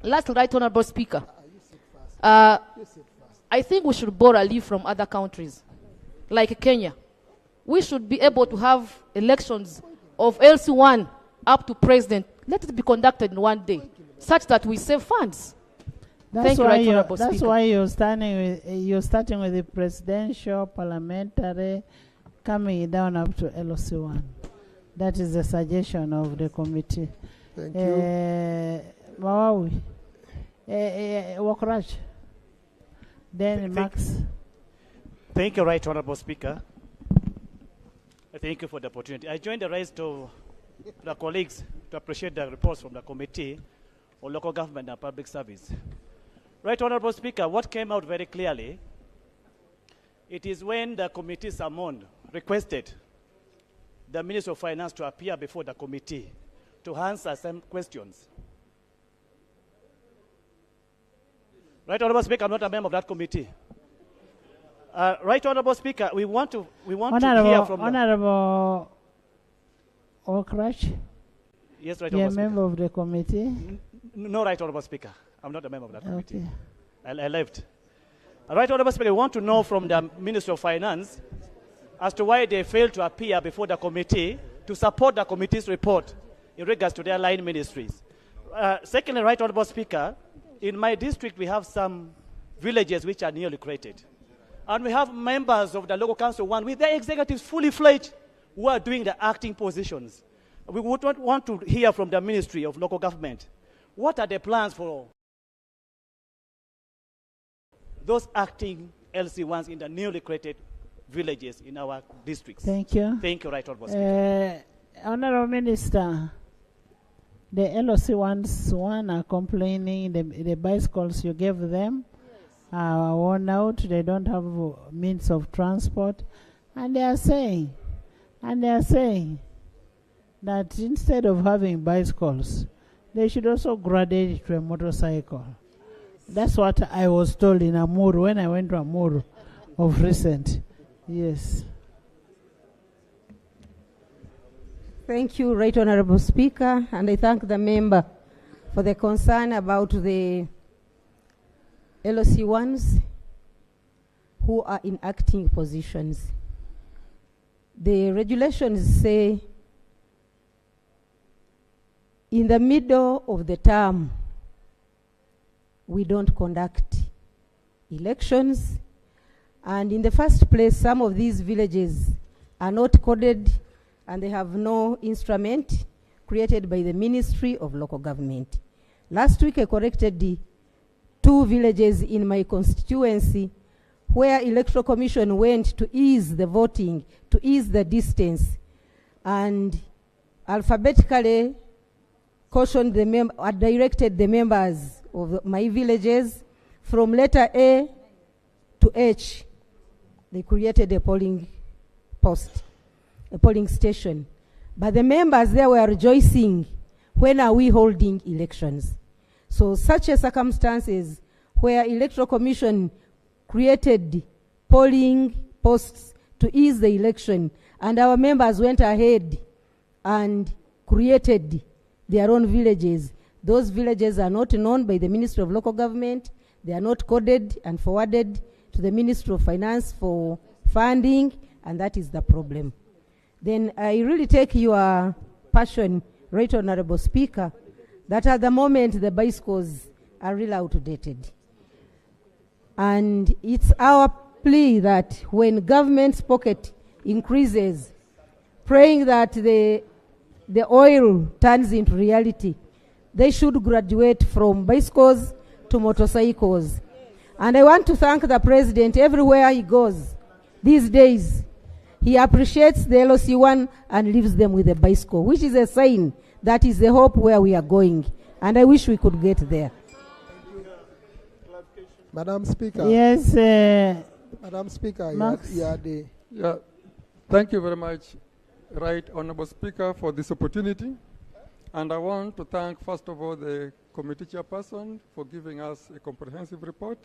Last, Right Honorable Speaker, I think we should borrow a leaf from other countries, like Kenya. We should be able to have elections of LC1 up to president. Let it be conducted in one day, such that we save funds. Thank you, Right Honorable Speaker. That's why you're starting with the presidential, parliamentary, coming down up to LC1. That is the suggestion of the committee. Thank you. Mawawi. Wakraj. Then Max. Thank you, Right Honorable Speaker. Thank you for the opportunity. I joined the rise to the colleagues to appreciate the reports from the Committee on Local Government and Public Service. Right Honorable Speaker, what came out very clearly, it is when the committee summoned, requested the Minister of Finance to appear before the committee to answer some questions. Right Honorable Speaker, I'm not a member of that committee. Right Honorable Speaker, we want to hear from Honorable Okrash. Yes, Right You're Honorable a Speaker. member of the committee? No, Right Honorable Speaker. I'm not a member of that committee. Okay. I left. Right Honorable Speaker, we want to know from the Minister of Finance as to why they failed to appear before the committee to support the committee's report in regards to their line ministries. Secondly, Right Honorable Speaker, in my district we have some villages which are newly created. And we have members of the local council one with their executives fully fledged who are doing the acting positions. We would want to hear from the Ministry of Local Government. What are the plans for those acting LC1s in the newly created villages in our districts? Thank you. Thank you, Right Honorable Speaker. Honorable Minister, the LOC1s are complaining the bicycles you gave them are worn out, they don't have means of transport, and they are saying that instead of having bicycles, they should also graduate to a motorcycle. That's what I was told in Amuru when I went to Amuru of recent. Yes. Thank you, Right Honorable Speaker, and I thank the member for the concern about the LOC1s who are in acting positions. The regulations say in the middle of the term, we don't conduct elections. And in the first place, some of these villages are not coded and they have no instrument created by the Ministry of Local Government. Last week, I corrected the 2 villages in my constituency where Electoral Commission went to ease the voting, to ease the distance, and alphabetically cautioned the directed the members of my villages from letter A to H. They created a polling post, a polling station. But the members there were rejoicing, when are we holding elections? So such a circumstances where Electoral Commission created polling posts to ease the election, and our members went ahead and created their own villages. Those villages are not known by the Ministry of Local Government. They are not coded and forwarded to the Ministry of Finance for funding, and that is the problem. Then I really take your passion, Right Honorable Speaker, that at the moment the bicycles are really outdated. And it's our plea that when government's pocket increases, praying that the oil turns into reality, they should graduate from bicycles to motorcycles. And I want to thank the President everywhere he goes these days. He appreciates the LOC1 and leaves them with a bicycle, which is a sign that is the hope where we are going. And I wish we could get there. Madam Speaker. Yes. Madam Speaker, Yeah. Thank you very much, Right Honorable Speaker, for this opportunity. And I want to thank, first of all, the committee chairperson for giving us a comprehensive report.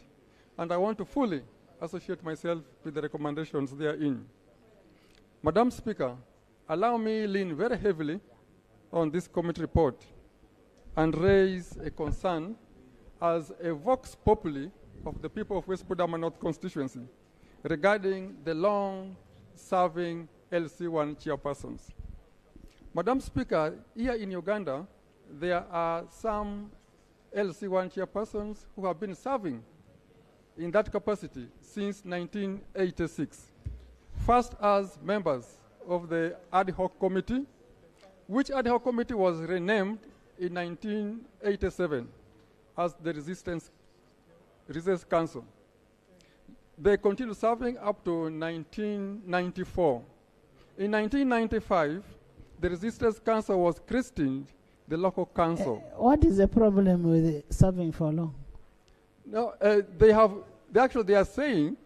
And I want to fully associate myself with the recommendations therein. Madam Speaker, allow me lean very heavily on this committee report and raise a concern as a vox populi of the people of West Budama North constituency regarding the long-serving LC1 chairpersons. Madam Speaker, here in Uganda, there are some LC1 chairpersons who have been serving in that capacity since 1986. First as members of the ad hoc committee, which ad hoc committee was renamed in 1987 as the Resistance Council. They continued serving up to 1994. In 1995, the Resistance Council was christened the local council. What is the problem with serving for long? No, they are saying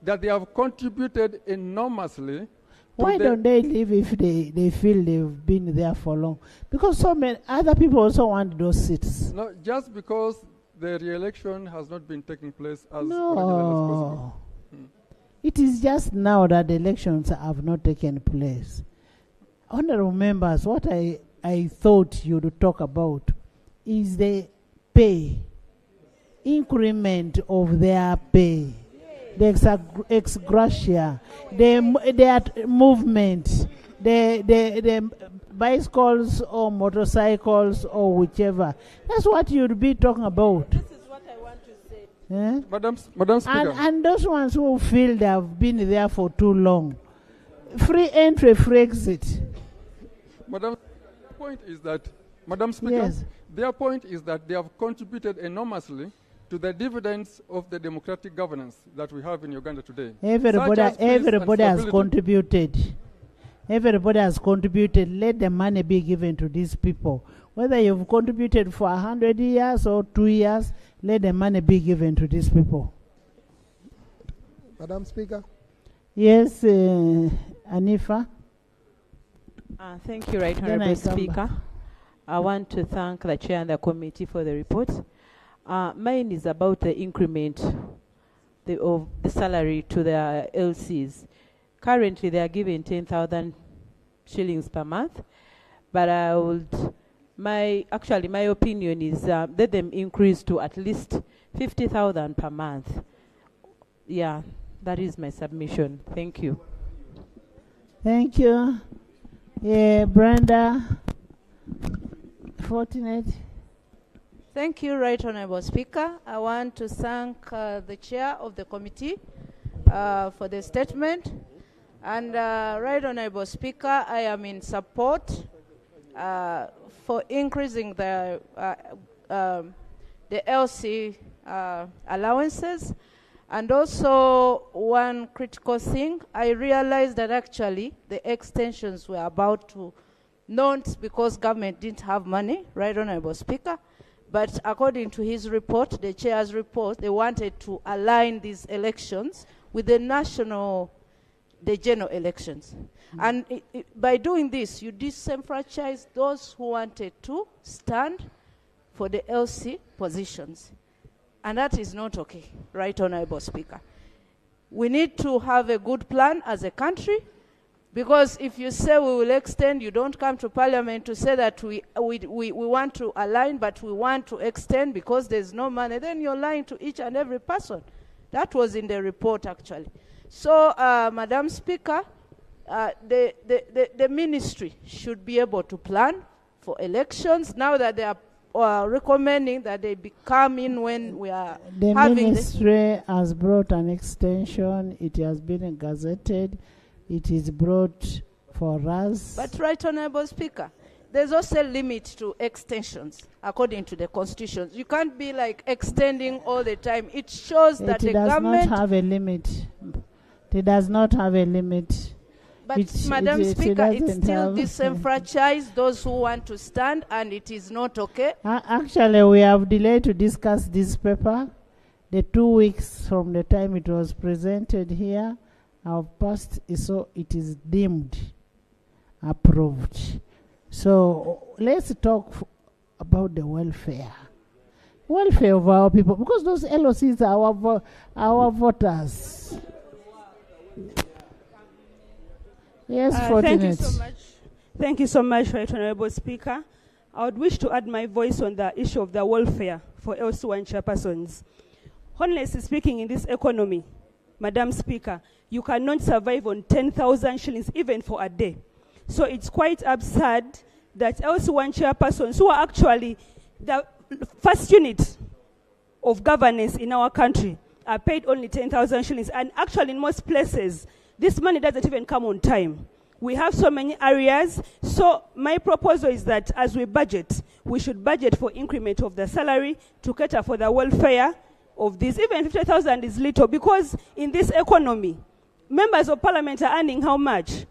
that they have contributed enormously. Why don't they leave if they feel they've been there for long? Because so many other people also want those seats. No, just because the re-election has not been taking place as No. regularly as possible. It is just now that the elections have not taken place. Honorable members, what I thought you would talk about is the pay, increment of their pay, the ex gratia, their movement, the bicycles or motorcycles or whichever. That's what you'd be talking about. This is what I want to say. Eh? Madam Speaker. And those ones who feel they have been there for too long, free entry, free exit. Madam, point is that, Madam Speaker, Yes. their point is that they have contributed enormously to the dividends of the democratic governance that we have in Uganda today. Everybody has contributed. Everybody has contributed. Let the money be given to these people. Whether you've contributed for 100 years or 2 years, let the money be given to these people. Madam Speaker. Yes, Anifa. Thank you, Right Honourable Speaker. I want to thank the Chair and the committee for the report. Mine is about the increment of the salary to the LCs. Currently, they are given 10,000 shillings per month, but my opinion is let them increase to at least 50,000 per month. Yeah, that is my submission. Thank you. Thank you. Yeah, Brenda. Fortunate. Thank you, Right Honourable Speaker. I want to thank the Chair of the committee for the statement. And Right Honourable Speaker, I am in support for increasing the LC allowances. And also one critical thing, I realized that actually the extensions were about to, not because government didn't have money, Right Honourable Speaker, but according to his report, the Chair's report, they wanted to align these elections with the general elections. And by doing this, you disenfranchise those who wanted to stand for the LC positions. And that is not okay, Right Honourable Speaker. We need to have a good plan as a country, because if you say we will extend, you don't come to Parliament to say that we want to align, but we want to extend because there's no money, then you're lying to each and every person. That was in the report, actually. So, Madam Speaker, the ministry should be able to plan for elections now that they are recommending that they come in when we are the having ministry has brought an extension. It has been gazetted. It is brought for us. But Right Honourable Speaker, there's also a limit to extensions according to the constitution. You can't be like extending all the time. It shows that the government does not have a limit. It does not have a limit. But Madam Speaker, it still disenfranchises those who want to stand, and it is not okay. Actually, we have delayed to discuss this paper. The 2 weeks from the time it was presented here have passed, so it is deemed approved. So let's talk about the welfare of our people, because those LOCs are our voters. Yes, thank you so much. Thank you so much, Right Honourable Speaker. I would wish to add my voice on the issue of the welfare for LC1 chairpersons. Honestly speaking, in this economy, Madam Speaker, you cannot survive on 10,000 shillings even for a day. So it's quite absurd that LC1 chairpersons, who are actually the first unit of governance in our country, are paid only 10,000 shillings. And actually, in most places, this money doesn't even come on time. We have so many areas. So my proposal is that as we budget, we should budget for increment of the salary to cater for the welfare of these. Even 50,000 is little, because in this economy, members of parliament are earning how much?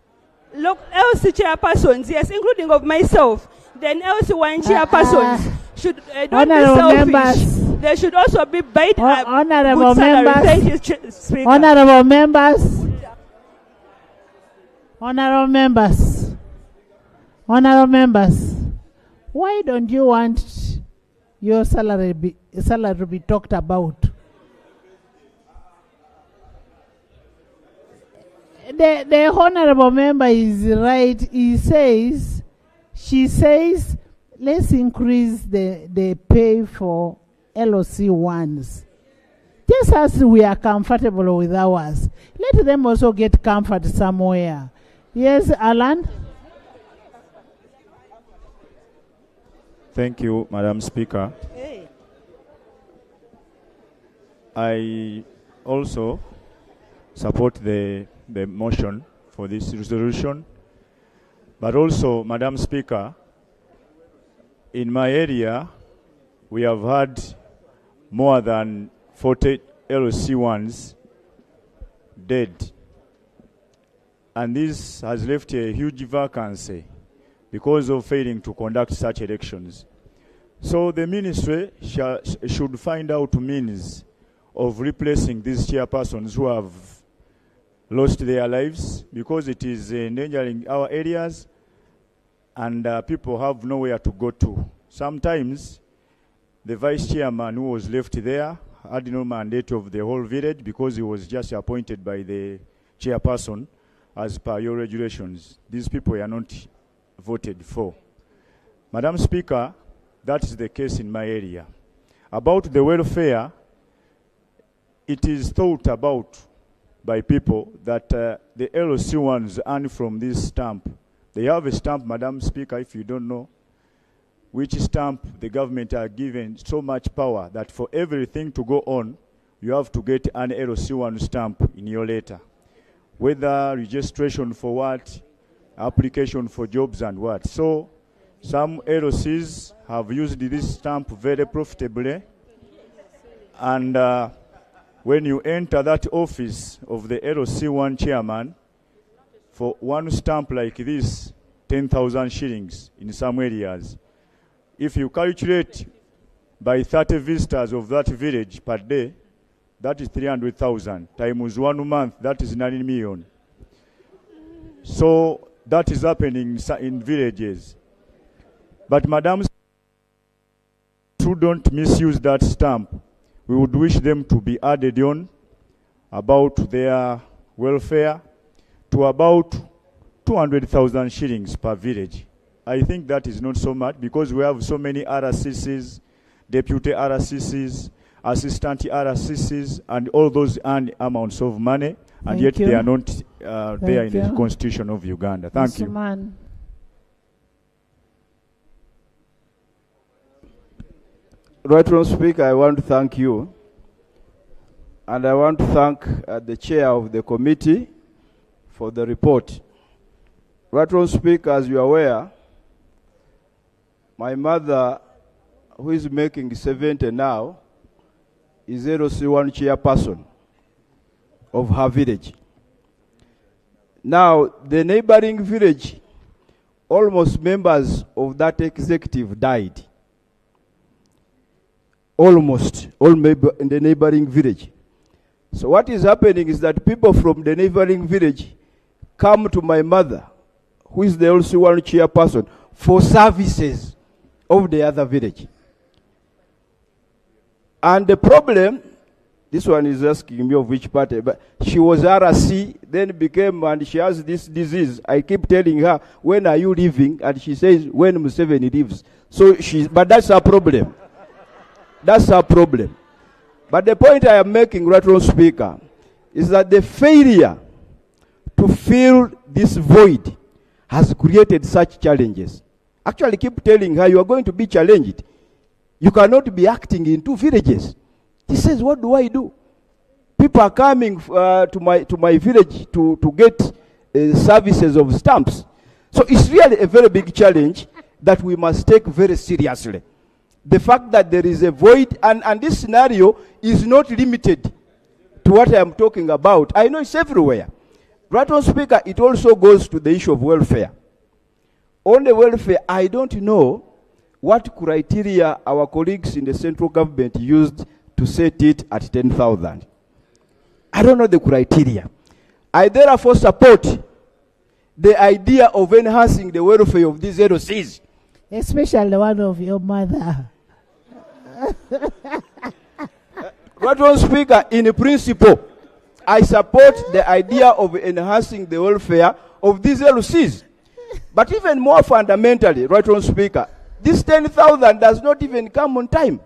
Look, LC chairpersons, yes, including of myself, then LC1 chairpersons should don't be selfish. Members. They should also be paid honorable good salary. Members. Thank you, Speaker. Honorable members. Honorable members. Honorable members. Why don't you want your salary to be talked about? The honorable member is right. She says, let's increase the pay for LOC ones. Just as we are comfortable with ours, let them also get comfort somewhere. Yes, Alan? Thank you, Madam Speaker. Hey. I also support the motion for this resolution, but also, Madam Speaker, in my area, we have had more than 40 LC1s dead. And this has left a huge vacancy because of failing to conduct such elections. So the ministry should find out means of replacing these chairpersons who have lost their lives, because it is endangering our areas and people have nowhere to go to. Sometimes the vice chairman who was left there had no mandate of the whole village because he was just appointed by the chairperson as per your regulations. These people are not voted for. Madam Speaker, that is the case in my area. About the welfare, it is thought about by people that the LOC ones earn from this stamp. They have a stamp, Madam Speaker, if you don't know, which stamp the government are given so much power that for everything to go on, you have to get an LOC1 stamp in your letter. Whether registration for what, application for jobs and what. So some LOCs have used this stamp very profitably, and when you enter that office of the LOC1 chairman, for one stamp like this, 10,000 shillings in some areas. If you calculate by 30 visitors of that village per day, that is 300,000 times 1 month, that is 9 million. So that is happening in villages. But Madam, who don't misuse that stamp, we would wish them to be added on about their welfare to about 200,000 shillings per village. I think that is not so much because we have so many RCCs, deputy RCCs, assistant RCCs, and all those earn amounts of money, and yet they are not there in the Constitution of Uganda. Thank you. Man. Right, Honourable Speaker, I want to thank you. And I want to thank the chair of the committee for the report. Right, Honourable Speaker, as you are aware, my mother, who is making 70 now, is LOC1 chairperson of her village. Now, the neighboring village, almost members of that executive died. Almost all in the neighboring village. So what is happening is that people from the neighboring village come to my mother, who is the LC1 chairperson, for services of the other village. And the problem, this one is asking me of which party, but she was RC, then became, and she has this disease. I keep telling her, when are you leaving? And she says, when Museveni leaves. So but that's our problem. That's our problem. But the point I am making, Right Honourable Speaker, is that the failure to fill this void has created such challenges. Actually, keep telling her you are going to be challenged. You cannot be acting in 2 villages. He says, what do I do? People are coming to my village to get services of stamps. So it's really a very big challenge that we must take very seriously. The fact that there is a void, and this scenario is not limited to what I am talking about. I know it's everywhere. Right on Speaker, it also goes to the issue of welfare. On the welfare, I don't know what criteria our colleagues in the central government used to set it at 10,000. I don't know the criteria. I therefore support the idea of enhancing the welfare of these LOCs. Especially the one of your mother. Right on Speaker, in principle, I support the idea of enhancing the welfare of these LOCs. But even more fundamentally, Right on Speaker, this 10,000 does not even come on time.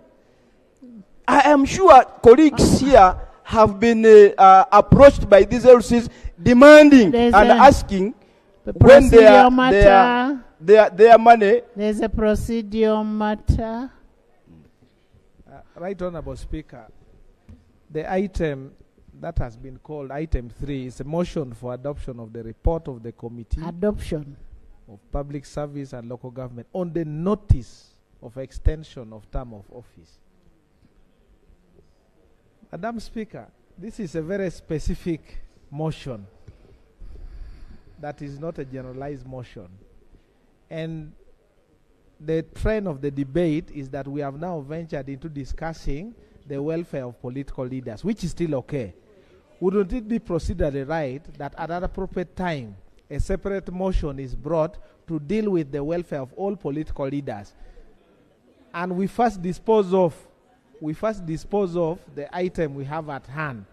I am sure colleagues here have been approached by these LOCs demanding and asking when their money. There's a procedural matter. Right Honourable Speaker, the item that has been called item 3 is a motion for adoption of the report of the Committee Adoption of Public Service and Local Government on the notice of extension of term of office. Madam Speaker, this is a very specific motion that is not a generalized motion. And the trend of the debate is that we have now ventured into discussing the welfare of political leaders, which is still okay. Wouldn't it be procedurally right that at an appropriate time, a separate motion is brought to deal with the welfare of all political leaders? And we first dispose of the item we have at hand,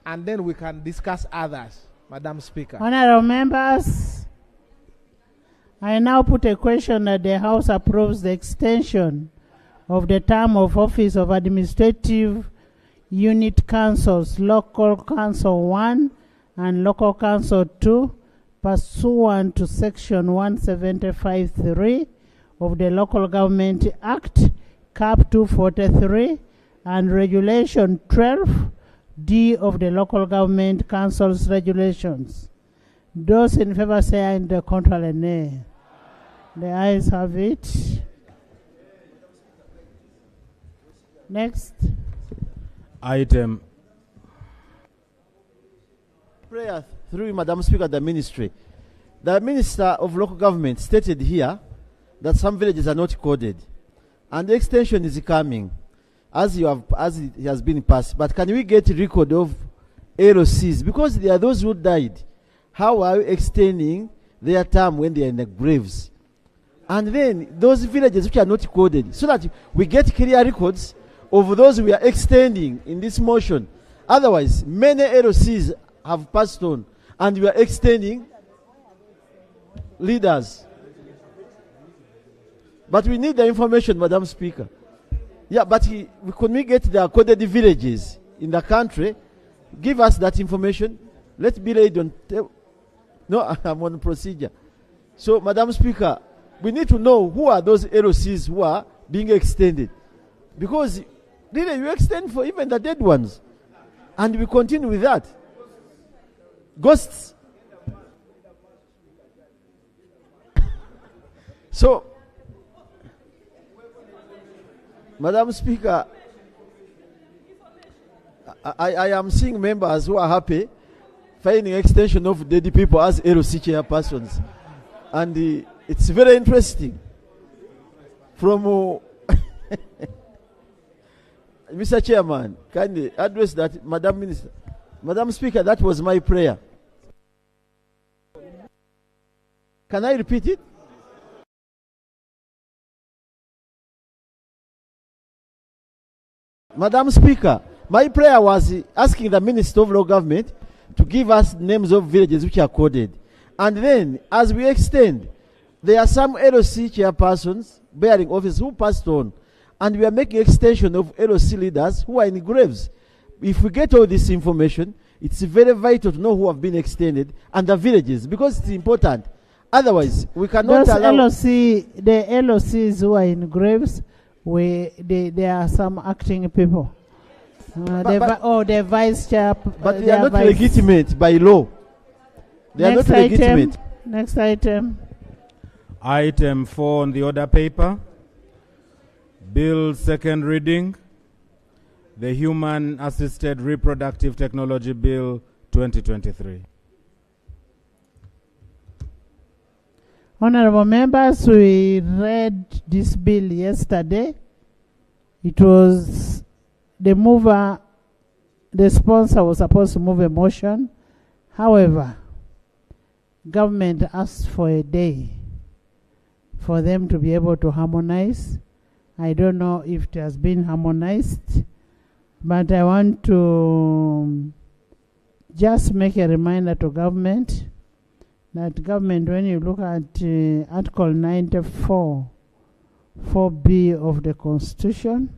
and then we can discuss others, Madam Speaker. Honourable members, I now put a question that the House approves the extension of the term of office of administrative unit councils, Local Council 1 and Local Council 2, pursuant to Section 175(3) of the Local Government Act, Cap 243, and Regulation 12D of the Local Government Council's Regulations. Those in favor say aye and the contrary nay. The ayes have it. Next. Item. Prayer through Madam Speaker, the Ministry. The Minister of Local Government stated here that some villages are not coded, and the extension is coming, as it has been passed. But can we get a record of LOCs? Because there are those who died. How are we extending their term when they are in the graves? And then those villages which are not coded, so that we get clear records of those we are extending in this motion. Otherwise, many LOCs have passed on, and we are extending leaders. But we need the information, Madam Speaker. Yeah, but could we get the coded villages in the country? Give us that information. Let's be laid on. No, I'm on procedure. So, Madam Speaker, we need to know who are those LOCs who are being extended. Because really, you extend for even the dead ones. And we continue with that. Ghosts. So, Madam Speaker, I am seeing members who are happy finding extension of dead people as LOC chairpersons. And it's very interesting. From Mr. Chairman, kindly address that, Madam Minister. Madam Speaker, that was my prayer. Can I repeat it? Madam Speaker, my prayer was asking the Minister of Local Government to give us names of villages which are coded. And then, as we extend, there are some LOC chairpersons bearing office who passed on, and we are making extension of LOC leaders who are in graves. If we get all this information, it's very vital to know who have been extended and the villages, because it's important. Otherwise, we cannot Those allow... the LOCs who are in graves, there are some acting people. The vice chair. But they are not legitimate by law. They are not legitimate. Next item. Item 4 on the order paper. Bill second reading. The Human Assisted Reproductive Technology Bill 2023. Honorable members, we read this bill yesterday. It was the sponsor was supposed to move a motion. However, government asked for a day for them to be able to harmonize. I don't know if it has been harmonized, but I want to just make a reminder to government that government, when you look at Article 94, 4B of the Constitution,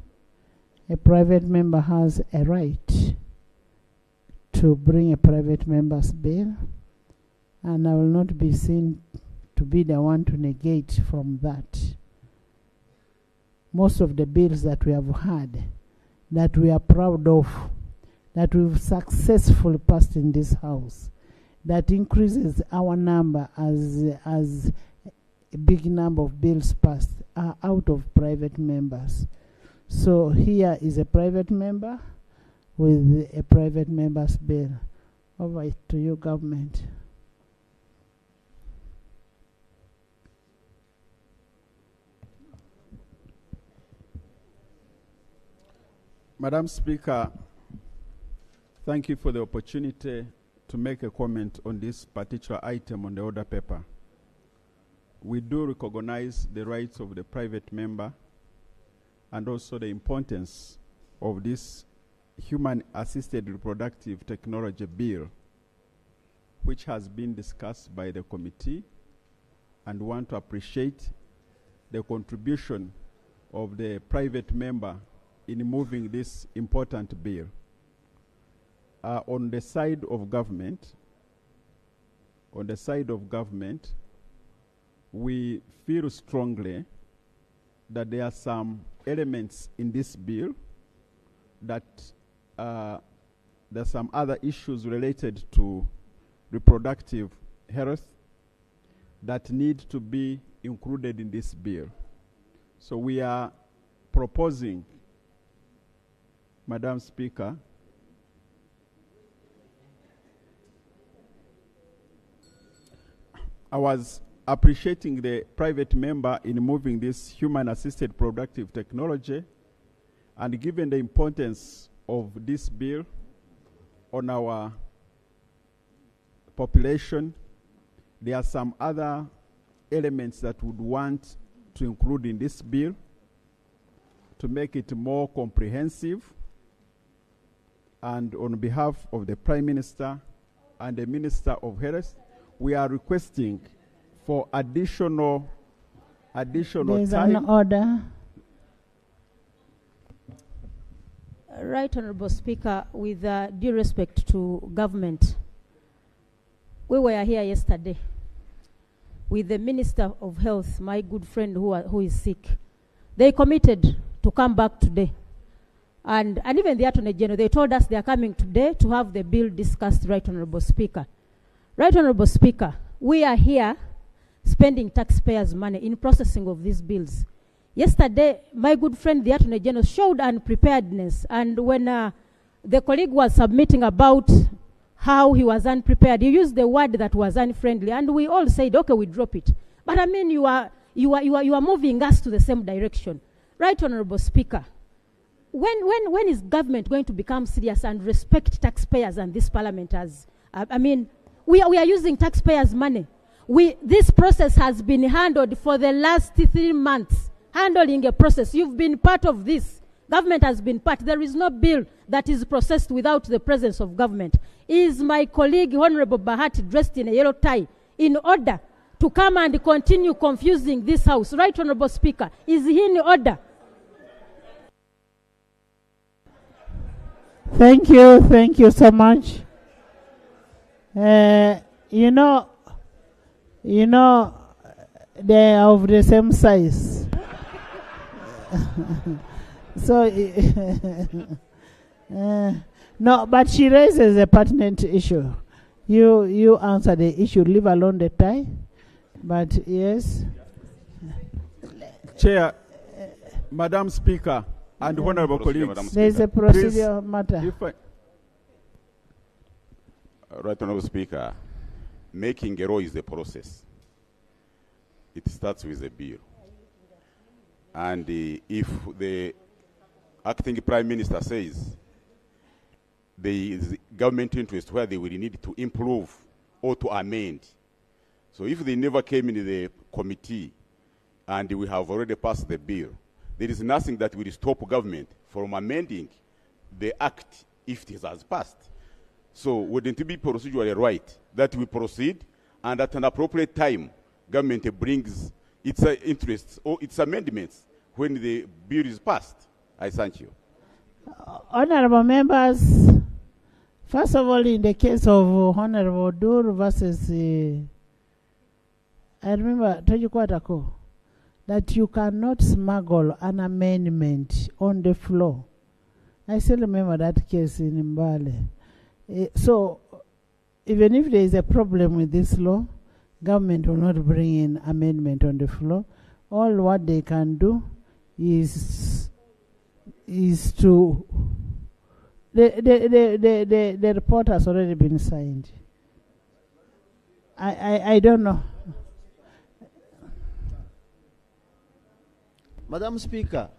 a private member has a right to bring a private member's bill, and I will not be seen to be the one to negate from that. Most of the bills that we have had, that we are proud of, that we've successfully passed in this House, that increases our number as a big number of bills passed, are out of private members. So here is a private member with a private member's bill. Over to you, government. Madam Speaker, thank you for the opportunity to make a comment on this particular item on the order paper. We do recognize the rights of the private member and also the importance of this human-assisted reproductive technology bill, which has been discussed by the committee, and want to appreciate the contribution of the private member in moving this important bill. On the side of government, we feel strongly that there are some elements in this bill that there's some other issues related to reproductive health that need to be included in this bill. So we are proposing, Madam Speaker, I was appreciating the private member in moving this human-assisted reproductive technology, and given the importance of this bill on our population, there are some other elements that would want to include in this bill to make it more comprehensive. And on behalf of the Prime Minister and the Minister of Health, we are requesting for additional There's time. an order. Right, Honorable Speaker, with due respect to government, we were here yesterday with the Minister of Health, my good friend who is sick. They committed to come back today. And even the Attorney General, they told us they are coming today to have the bill discussed, Right, Honorable Speaker. Right, Honorable Speaker, we are here spending taxpayers' money in processing of these bills. Yesterday, my good friend, the Attorney General, showed unpreparedness. And when the colleague was submitting about how he was unprepared, he used the word that was unfriendly. And we all said, okay, we drop it. But I mean, you are moving us to the same direction. Right, Honorable Speaker, when is government going to become serious and respect taxpayers and this parliament as, I mean, we are using taxpayers' money. This process has been handled for the last 3 months, handling a process. You've been part of this. Government has been part. There is no bill that is processed without the presence of government. Is my colleague, Honorable Bahati, dressed in a yellow tie in order to come and continue confusing this House. Right, Honorable Speaker? Is he in order? Thank you so much. You know, they are of the same size. So, no, but she raises a pertinent issue. You answer the issue, leave alone the tie. But yes. Chair, Madam Speaker, and honorable colleagues. There is a procedural matter. Right, Honorable Speaker, making a law is a process. It starts with a bill. And if the acting Prime Minister says there is government interest where they will need to improve or to amend, so if they never came in the committee and we have already passed the bill, there is nothing that will stop government from amending the act if it has passed. So wouldn't it be procedurally right that we proceed and at an appropriate time government brings its interests or its amendments when the bill is passed? I thank you. Honorable members, first of all, in the case of Honorable Dur versus, I remember Tajukwatako, that you cannot smuggle an amendment on the floor. I still remember that case in Mbale. So, even if there is a problem with this law, government will not bring in amendment on the floor. All what they can do is to the report has already been signed. I don't know. Madam Speaker,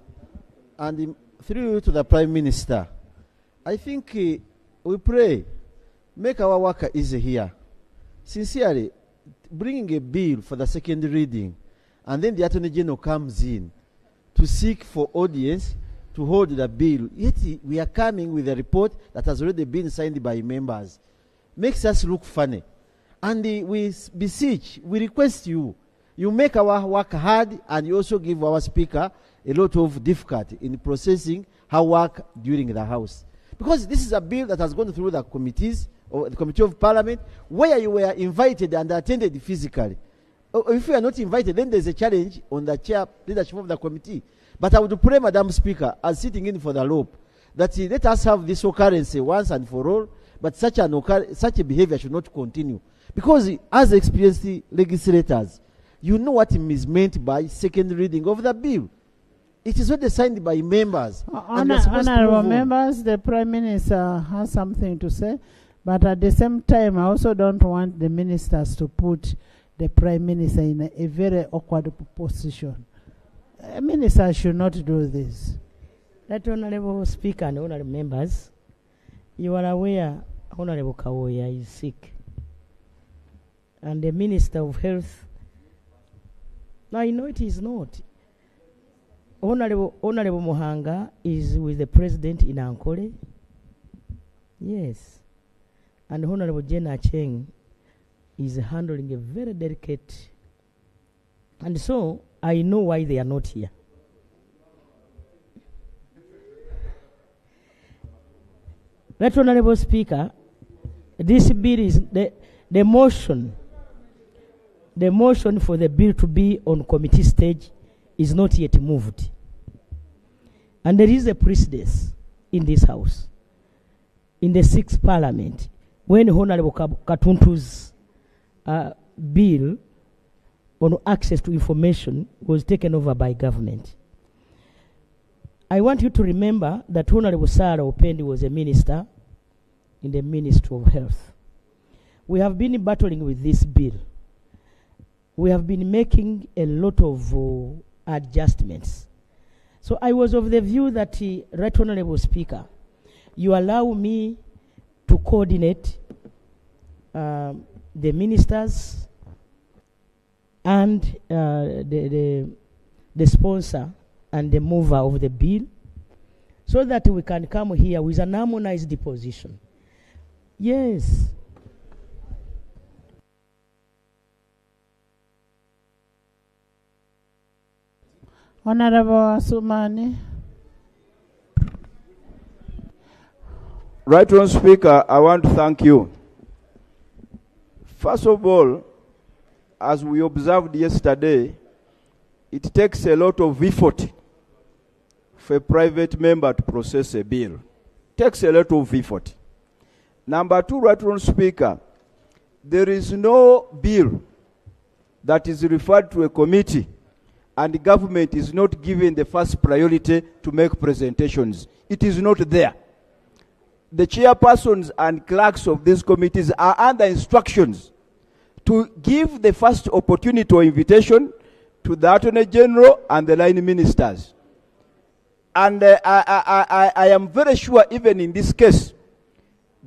and through you to the Prime Minister, I think we pray, make our work easy here. Sincerely, bringing a bill for the second reading, and then the Attorney General comes in to seek for audience to hold the bill. Yet we are coming with a report that has already been signed by members. Makes us look funny. And we beseech, we request you, you make our work hard, and you also give our Speaker a lot of difficulty in processing her work during the House. Because this is a bill that has gone through the committees, or the Committee of Parliament, where you were invited and attended physically. If you are not invited, then there's a challenge on the chair leadership of the committee. But I would pray, Madam Speaker, as sitting in for the rope, that let us have this occurrence once and for all, but such a behavior should not continue. Because as experienced legislators, you know what is meant by second reading of the bill. It is not signed by members. Honorable members, the Prime Minister has something to say, but at the same time, I also don't want the ministers to put the Prime Minister in a very awkward position. A minister should not do this. That Honorable Speaker and Honorable members, you are aware Honorable Kawoya is sick. And the Minister of Health, now I know it is not. Honorable Mohanga is with the President in Ankole. Yes. And Honorable Jenna Cheng is handling a very delicate. And so, I know why they are not here. Right, Honorable Speaker, this bill is the motion for the bill to be on committee stage is not yet moved. And there is a precedence in this House, in the 6th Parliament, when Honorable Katuntu's bill on access to information was taken over by government. I want you to remember that Honorable Sarah Opendi was a minister in the Ministry of Health. We have been battling with this bill. We have been making a lot of adjustments. So I was of the view that, Right Honorable Speaker, you allow me to coordinate the ministers and the sponsor and the mover of the bill, so that we can come here with an harmonized position. Yes. Honorable Sumani. Right Honourable Speaker, I want to thank you. First of all, as we observed yesterday, it takes a lot of effort for a private member to process a bill. It takes a lot of effort. Number two, Right Honourable Speaker, there is no bill that is referred to a committee and the government is not given the first priority to make presentations. It is not there. The chairpersons and clerks of these committees are under instructions to give the first opportunity or invitation to the Attorney General and the line ministers. And I am very sure even in this case,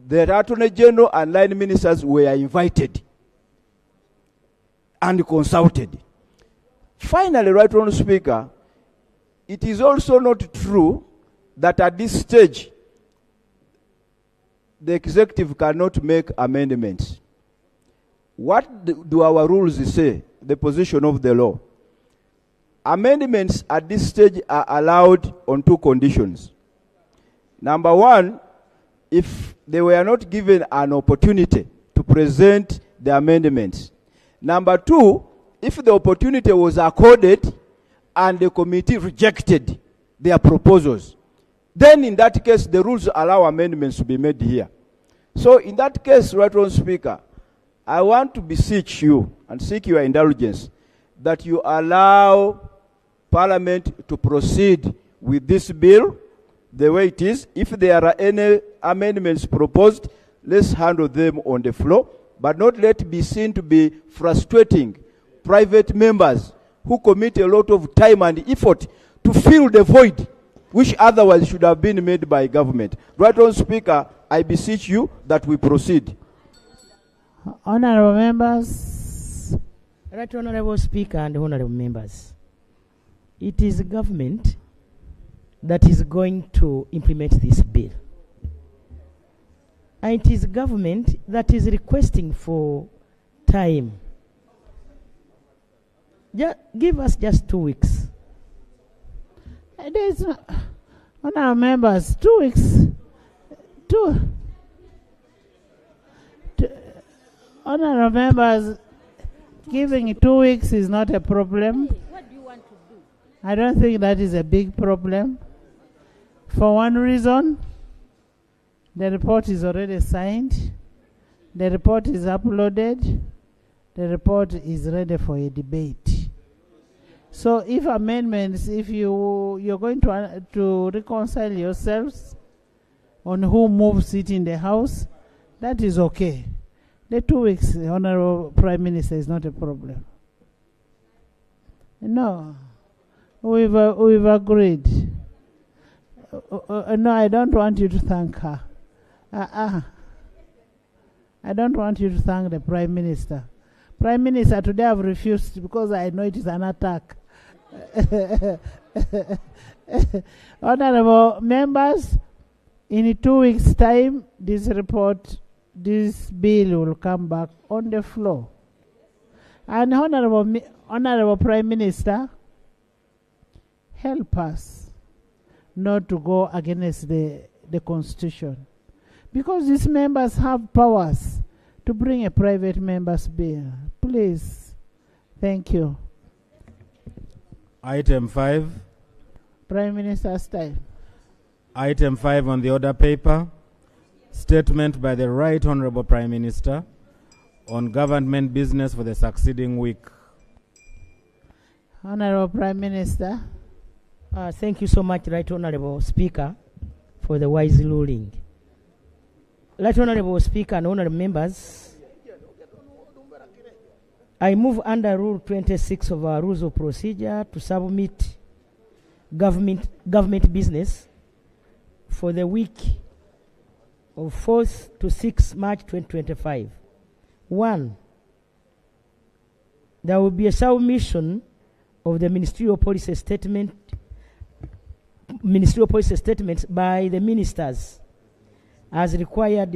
the Attorney General and line ministers were invited and consulted. Finally, Right Honourable Speaker, it is also not true that at this stage, the executive cannot make amendments. What do our rules say, the position of the law? Amendments at this stage are allowed on two conditions. Number one, if they were not given an opportunity to present the amendments. Number two, if the opportunity was accorded and the committee rejected their proposals, then in that case, the rules allow amendments to be made here. So in that case, Right Honourable Speaker, I want to beseech you and seek your indulgence that you allow Parliament to proceed with this bill the way it is. If there are any amendments proposed, let's handle them on the floor, but not let it be seen to be frustrating private members who commit a lot of time and effort to fill the void which otherwise should have been made by government. Right Honourable Speaker, I beseech you that we proceed. Honourable members. Right Honourable Speaker and honourable members, it is the government that is going to implement this bill. And it is government that is requesting for time. Give us just 2 weeks. It is, honourable members, 2 weeks. Honourable members, giving 2 weeks is not a problem. What do you want to do? I don't think that is a big problem. For one reason, the report is already signed. The report is uploaded. The report is ready for a debate. So if amendments, if you're going to reconcile yourselves on who moves it in the House, that is okay. The 2 weeks, Honourable Prime Minister, is not a problem. No, we've agreed. No, I don't want you to thank her. I don't want you to thank the Prime Minister. Prime Minister, today I've refused because I know it is an attack. Honourable members, in 2 weeks' time, this bill will come back on the floor. And Honourable Prime Minister, help us not to go against the Constitution. Because these members have powers to bring a private member's bill. Please. Thank you. Item 5. Prime Minister's time. Item 5 on the order paper. Statement by the Right Honourable Prime Minister on government business for the succeeding week. Honourable Prime Minister. Thank you so much, Right Honourable Speaker, for the wise ruling. Right Honourable Speaker and honourable members, I move under Rule 26 of our Rules of Procedure to submit government business for the week of 4th to 6th March 2025. 1. There will be a submission of the ministerial policy statements by the ministers as required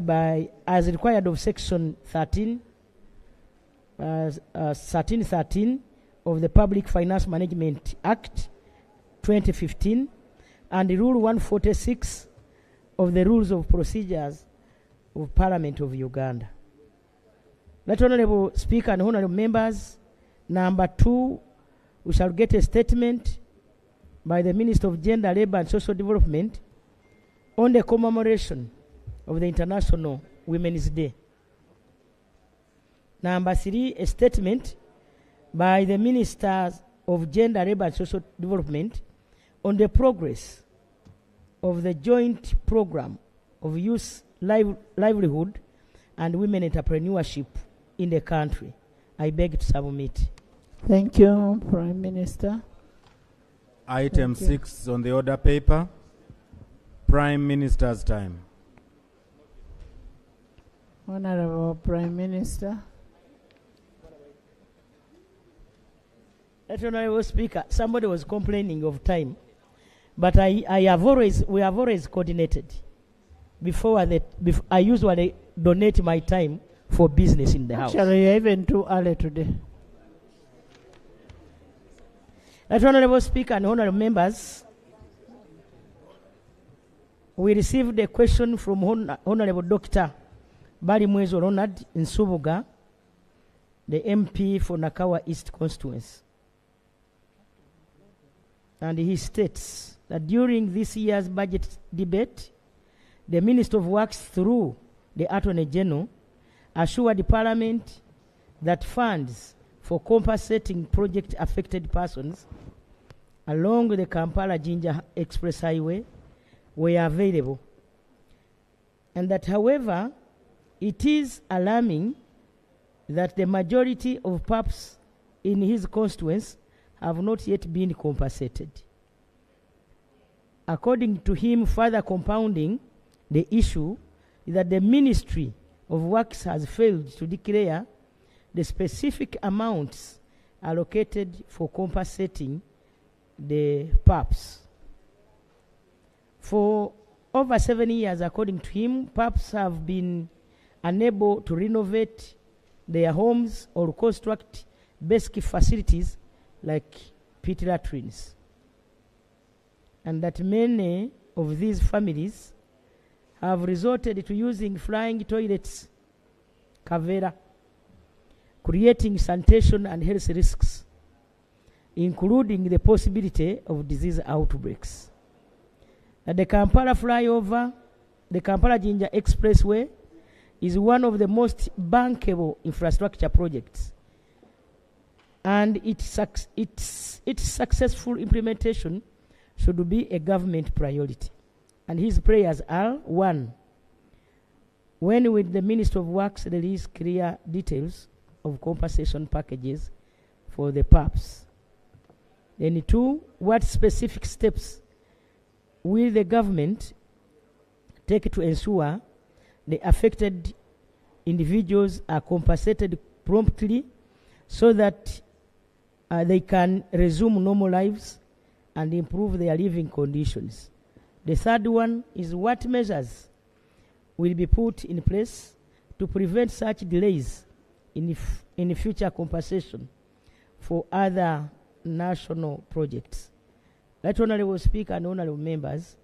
of Section 1313 of the Public Finance Management Act 2015, and Rule 146 of the Rules of Procedures of Parliament of Uganda. Right Honorable Speaker and Honorable Members, number 2, we shall get a statement by the Minister of Gender, Labour and Social Development on the commemoration of the International Women's Day. Number 3, a statement by the Minister of Gender, Labour and Social Development on the progress of the joint program of youth livelihood and women entrepreneurship in the country. I beg to submit. Thank you, Prime Minister. Item 6 on the order paper, Prime Minister's time. Honorable Prime Minister. Honorable Speaker, somebody was complaining of time, but we have always coordinated. Before I usually donate my time for business in the house. Actually, you're even too early today. Honorable Speaker and honorable members, we received a question from Honorable Dr. Barimwezo Ronald Nsubuga, the MP for Nakawa East constituency. And he states that during this year's budget debate, the Minister of Works, through the Attorney General, assured the Parliament that funds for compensating project-affected persons along the Kampala-Jinja Express Highway were available, and that, however, it is alarming that the majority of PAPs in his constituency have not yet been compensated. According to him, further compounding the issue is that the Ministry of Works has failed to declare the specific amounts allocated for compensating the PAPs. For over 7 years, according to him, PAPs have been unable to renovate their homes or construct basic facilities like pit latrines, and that many of these families have resorted to using flying toilets, kavera, creating sanitation and health risks, including the possibility of disease outbreaks. That the Kampala flyover, the Kampala-Jinja Expressway, is one of the most bankable infrastructure projects, and its successful implementation should be a government priority. And his prayers are: 1, when will the Minister of Works release clear details of compensation packages for the PAPs? Then 2, what specific steps will the government take to ensure the affected individuals are compensated promptly so that they can resume normal lives and improve their living conditions? The 3rd one is: what measures will be put in place to prevent such delays in future compensation for other national projects? Right Honorable Speaker and honorable members,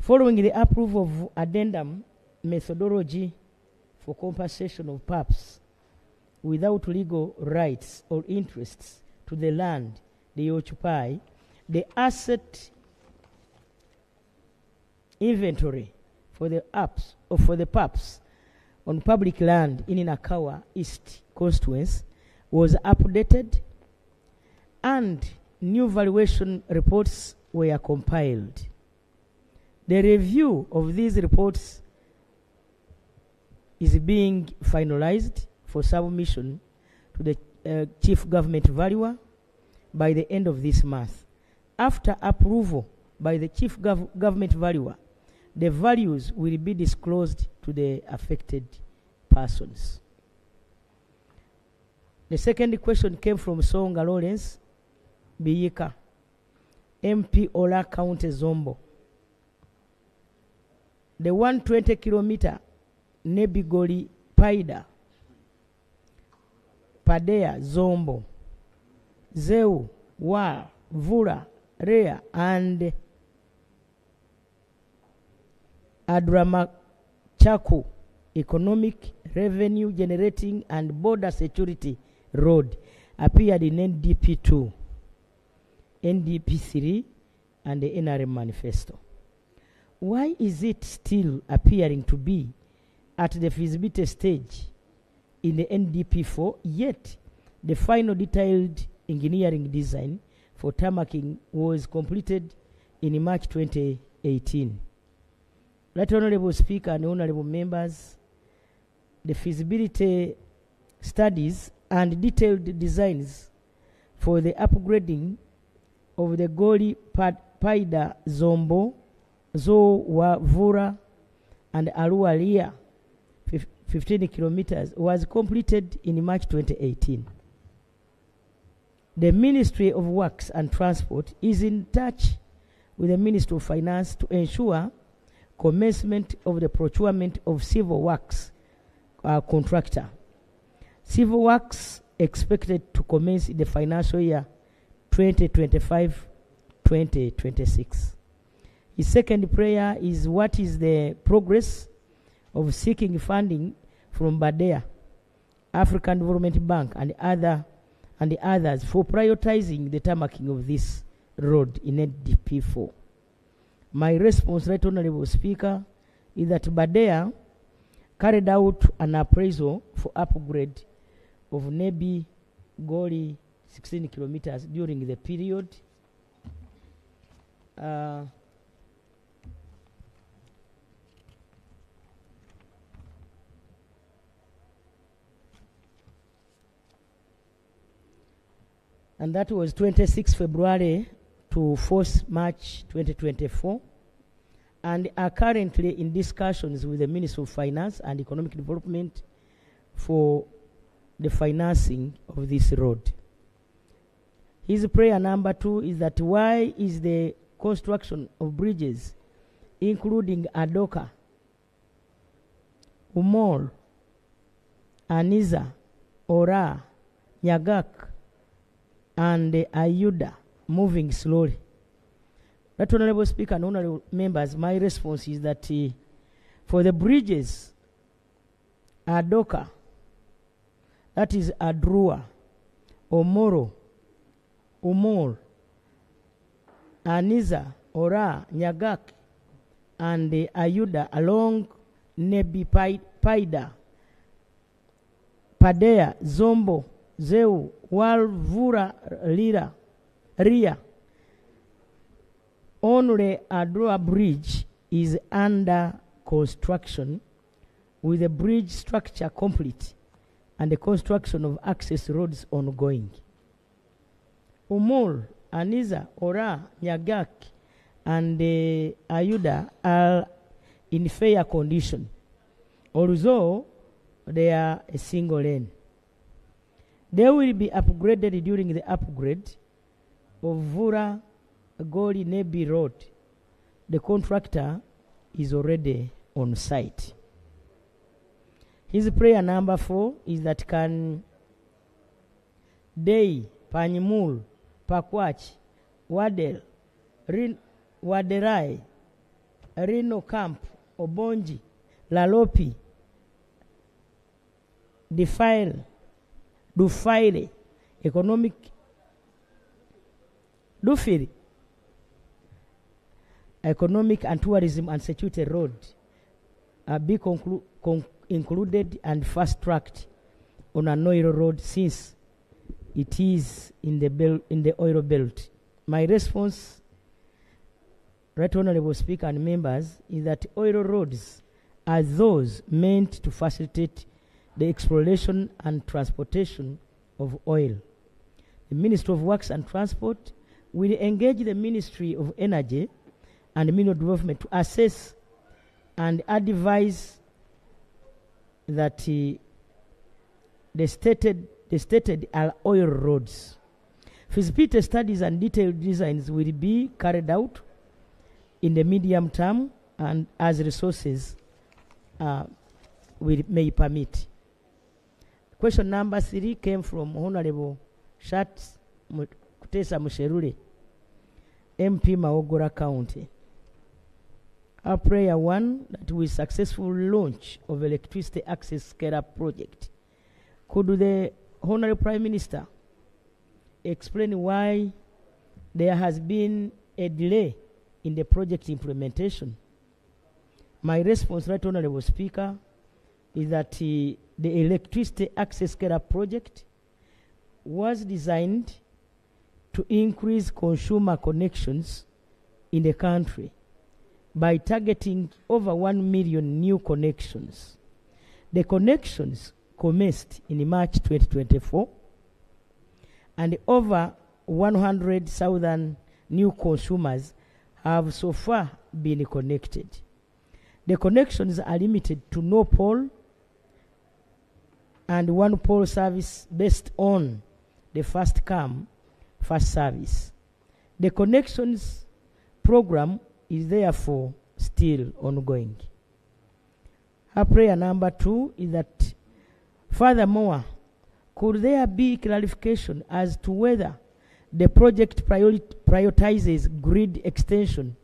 following the approval of addendum methodology for compensation of PAPs without legal rights or interests to the land they occupy, the asset inventory for the PAPs on public land in Nakawa East constituency was updated, and new valuation reports were compiled. The review of these reports is being finalized for submission to the Chief Government Valuer by the end of this month. After approval by the Chief Government Valuer, the values will be disclosed to the affected persons. The second question came from Songa Lawrence Biyika, MP Ola County Zombo. The 120-kilometer Nebigoli Paida Padea Zombo Zeu Wa Vura Rea, and Adramachaku Economic, Revenue Generating and Border Security Road appeared in NDP 2, NDP 3, and the NRM Manifesto. Why is it still appearing to be at the feasibility stage in the NDP 4, yet the final detailed engineering design for tarmacking was completed in March 2018? Right Honorable Speaker and Honorable Members, the feasibility studies and detailed designs for the upgrading of the Goli Paida Zombo, Vura, and Arualia 15 kilometers was completed in March 2018. The Ministry of Works and Transport is in touch with the Ministry of Finance to ensure commencement of the procurement of civil works contractor. Civil works expected to commence in the financial year 2025-2026. His second prayer is, what is the progress of seeking funding from Badea, African Development Bank, and the others for prioritizing the tarmacking of this road in NDP 4? My response, Right Honorable Speaker, is that Badea carried out an appraisal for upgrade of Nebi Goli 16 kilometers during the period and that was 26 February to 4th March 2024, and are currently in discussions with the Ministry of Finance and Economic Development for the financing of this road. His prayer number 2 is that, why is the construction of bridges, including Adoka, Umol, Aniza, Ora, Nyagak, and Ayuda, moving slowly? Right Honorable Speaker and Honorable Members, my response is that for the bridges, Adoka, that is Adrua, Omoro, Umol, Aniza, Ora, Nyagak, and Ayuda along Nebi Paida, Padea, Zombo, Zeu, Walvura, Ria. Only Adrua Bridge is under construction, with the bridge structure complete and the construction of access roads ongoing. Umul, Aniza, Ora, Nyagak, and Ayuda are in fair condition, although they are a single lane. They will be upgraded during the upgrade of Vura Goli Nebi Road. The contractor is already on site. His prayer number 4 is that, can Dei, Panyimul, Pakwach, Wadel, Waderai, Rino Camp, Obonji, Lalopi, Dufile, Economic, Dufiri, Economic and Tourism and Security Road be included and fast-tracked on an oil road, since it is in the oil belt. My response, Right Honorable Speaker and members, is that oil roads are those meant to facilitate the exploration and transportation of oil. The Ministry of Works and Transport will engage the Ministry of Energy and the Ministry of Development to assess and advise that the stated are oil roads. Feasibility studies and detailed designs will be carried out in the medium term and as resources may permit. Question number 3 came from Honorable Kutesa Musherule. MP Maogora County. Our prayer one, that with successful launch of electricity access scale-up project. Could the Honorable Prime Minister explain why there has been a delay in the project implementation? My response, Right Honorable Speaker, is that the electricity access scale-up project was designed to increase consumer connections in the country by targeting over 1 million new connections. The connections commenced in March 2024, and over 100,000 new consumers have so far been connected. The connections are limited to no pole and one pole service based on the first come, first service. The connections program is therefore still ongoing. Our prayer number 2 is that, furthermore, could there be clarification as to whether the project prioritizes grid extension,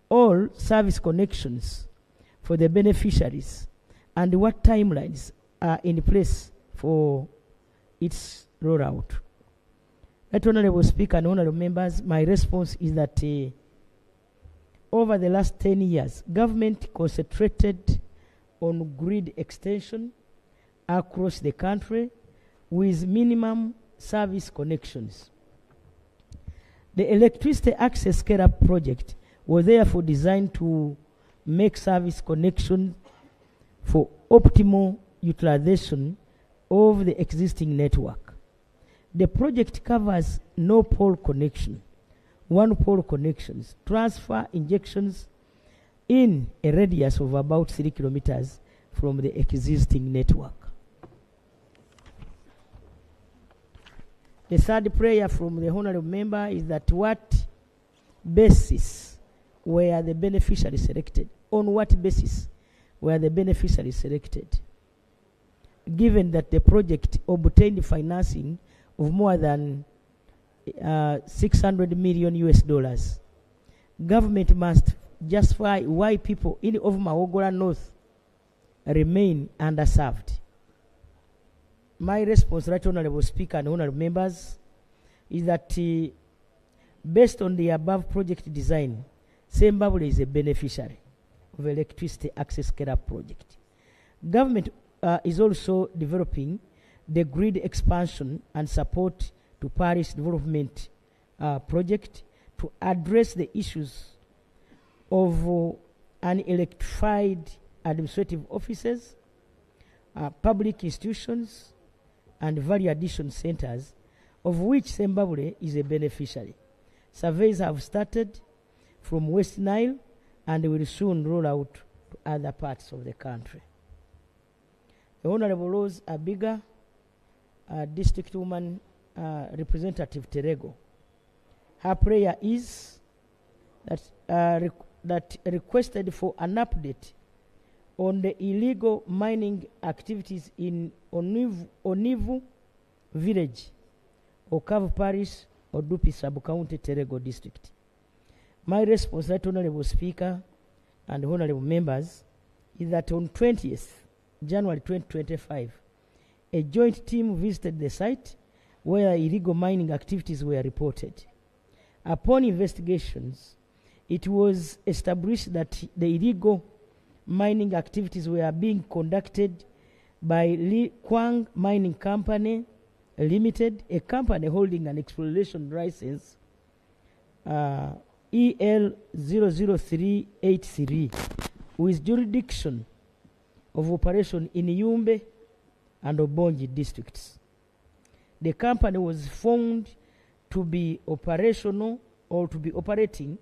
all service connections for the beneficiaries, and what timelines are in place for its rollout? Right Honorable Speaker and Honorable Members, my response is that over the last 10 years, government concentrated on grid extension across the country with minimum service connections. The electricity access scale-up project was therefore designed to make service connection for optimal utilization of the existing network. The project covers no pole connection, one pole connections, transfer injections in a radius of about 3 kilometers from the existing network. The third prayer from the honorable member is that what basis were the beneficiaries selected? On what basis were the beneficiaries selected? Given that the project obtained financing of more than 600 million US dollars, government must justify why people in Maogora North remain underserved. My response, Right Honorable Speaker and honorable members, is that based on the above project design, Zimbabwe is a beneficiary of electricity access scale-up project. Government is also developing the grid expansion and support to parish development project to address the issues of unelectrified administrative offices, public institutions, and value addition centers, of which Zimbabwe is a beneficiary. Surveys have started from West Nile and will soon roll out to other parts of the country. The Honorable Rose Abiga, District Woman Representative Terego. Her prayer is that, that requested for an update on the illegal mining activities in Onivu Village, Okavu Parish, Odupi Sub-County, Terego District. My response, Right Honorable Speaker and honorable members, is that on 20th January 2025, a joint team visited the site where illegal mining activities were reported. Upon investigations, it was established that the illegal mining activities were being conducted by Li Kwang Mining Company Limited, a company holding an exploration license EL 00383 with jurisdiction of operation in Yumbe and Obonji districts. The company was found to be operational or to be operating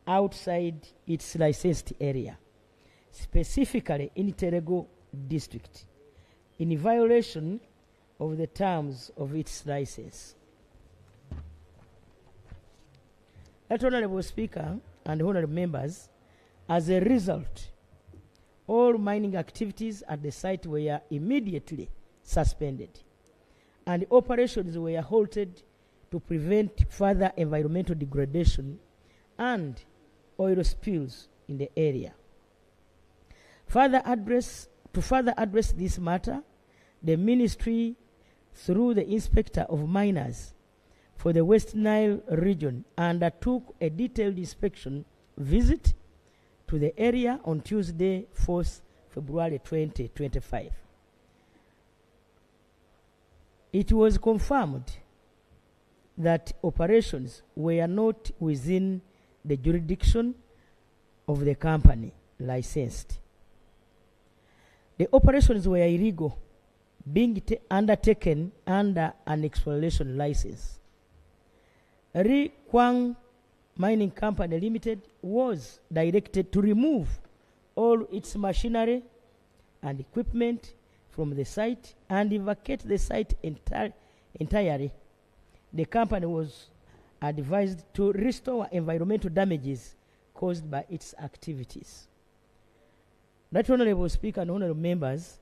outside its licensed area, specifically in Terego district, in violation of the terms of its license. That Honorable Speaker and honorable members, as a result, all mining activities at the site were immediately suspended, and operations were halted to prevent further environmental degradation and oil spills in the area. To further address this matter, the ministry, through the Inspector of Miners for the West Nile region, undertook a detailed inspection visit to the area on Tuesday, 4th February 2025. It was confirmed that operations were not within the jurisdiction of the company licensed. The operations were illegal, being undertaken under an exploration license. Ri Kwang Mining Company Limited was directed to remove all its machinery and equipment from the site and vacate the site entirely. The company was advised to restore environmental damages caused by its activities. Right Honorable Speaker and Honorable Members,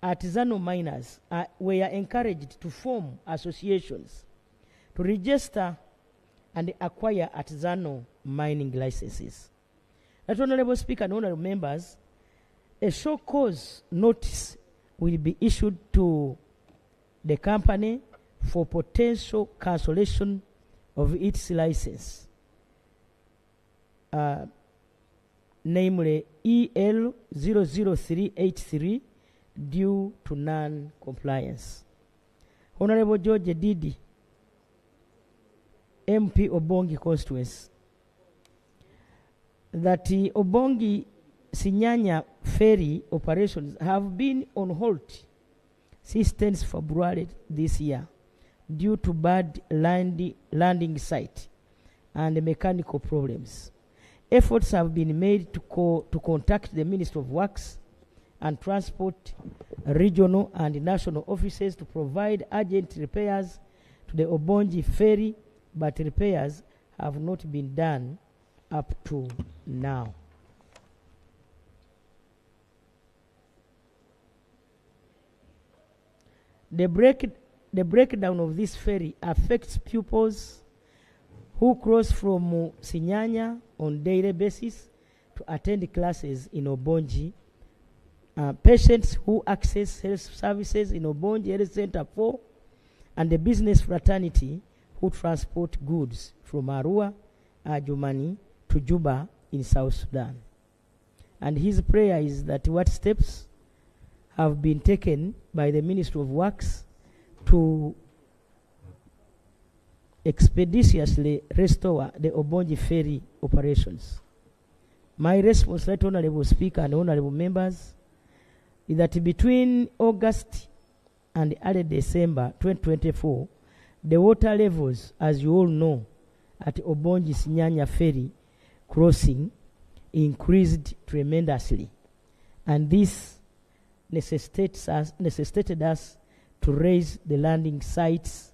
artisanal miners were encouraged to form associations to register and acquire artisanal mining licenses. Right Honorable Speaker and Honorable Members, a show cause notice will be issued to the company for potential cancellation of its license, namely EL 00383, due to non-compliance. Honorable George Didi, MP Obongi constituency, that the Obongi Sinyanya ferry operations have been on hold since 10th February this year due to bad landing site and mechanical problems. Efforts have been made to contact the Ministry of Works and Transport, regional and national offices to provide urgent repairs to the Obongi ferry, but repairs have not been done up to now. The breakdown of this ferry affects pupils who cross from Sinyanya on daily basis to attend classes in Obongi, patients who access health services in Obongi Health Center 4, and the business fraternity who transport goods from Arua, Ajumani to Juba in South Sudan. And his prayer is that what steps have been taken by the Ministry of Works to expeditiously restore the Obongi ferry operations. My response, Right Honorable Speaker and Honorable Members, is that between August and early December 2024, the water levels, as you all know, at Obongi Sinyanya ferry crossing increased tremendously, and this necessitated us to raise the landing sites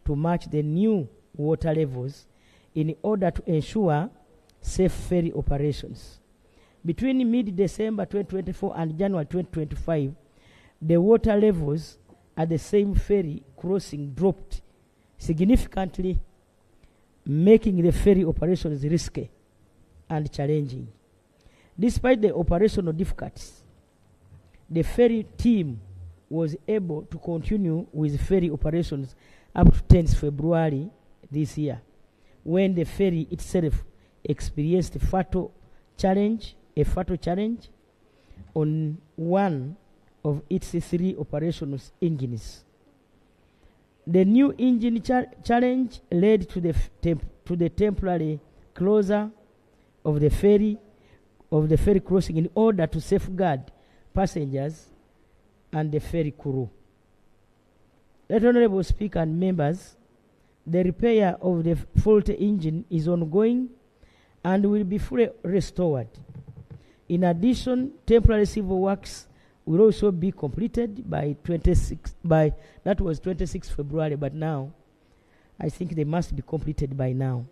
to match the new water levels in order to ensure safe ferry operations. Between mid-December 2024 and January 2025, the water levels at the same ferry crossing dropped significantly, making the ferry operations risky and challenging. Despite the operational difficulties, the ferry team was able to continue with ferry operations up to 10th February this year, when the ferry itself experienced a fatal challenge on one of its 3 operational engines. The new engine challenge led to the temporary closure of the ferry crossing in order to safeguard passengers and the ferry crew. Right Honorable Speaker and members, the repair of the faulty engine is ongoing and will be fully restored. In addition, temporary civil works will also be completed by 26 February, but now I think they must be completed by now.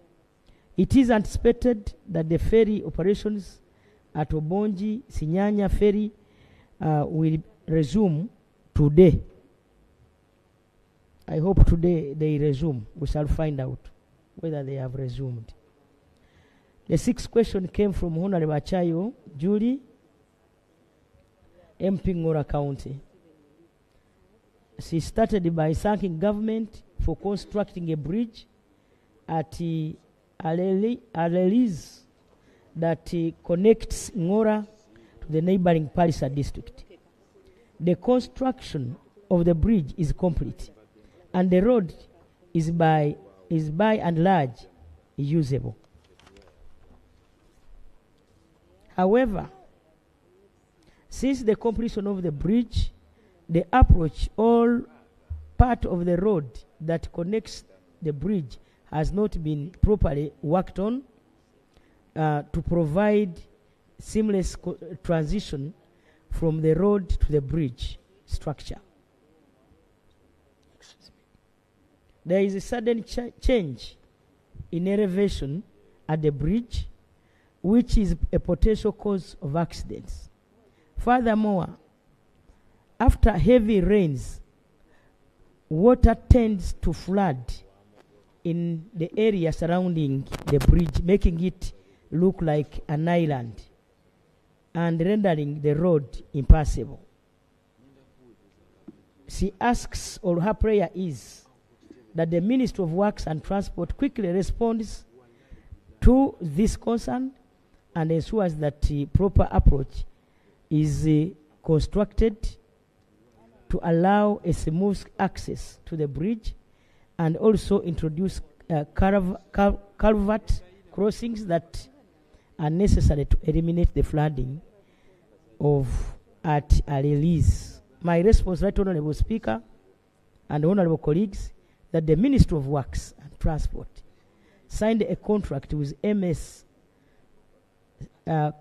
It is anticipated that the ferry operations at Obongi Sinyanya ferry will resume today. I hope today they resume. We shall find out whether they have resumed. The sixth question came from Honorable Achayo Julie, MP Ngora County. She started by thanking government for constructing a bridge at Alelis that connects Ngora to the neighboring Palisa district. The construction of the bridge is complete, and the road is by and large usable. However, since the completion of the bridge, the approach, all part of the road that connects the bridge has not been properly worked on to provide seamless transition from the road to the bridge structure. There is a sudden change in elevation at the bridge, which is a potential cause of accidents. Furthermore, after heavy rains, water tends to flood in the area surrounding the bridge, making it look like an island and rendering the road impassable. She asks, or her prayer is, that the Ministry of Works and Transport quickly responds to this concern and ensures that the proper approach is constructed to allow a smooth access to the bridge, and also introduce culvert crossings that are necessary to eliminate the flooding at Alelis. My response, Right Honourable Speaker and Honourable colleagues, that the Ministry of Works and Transport signed a contract with MS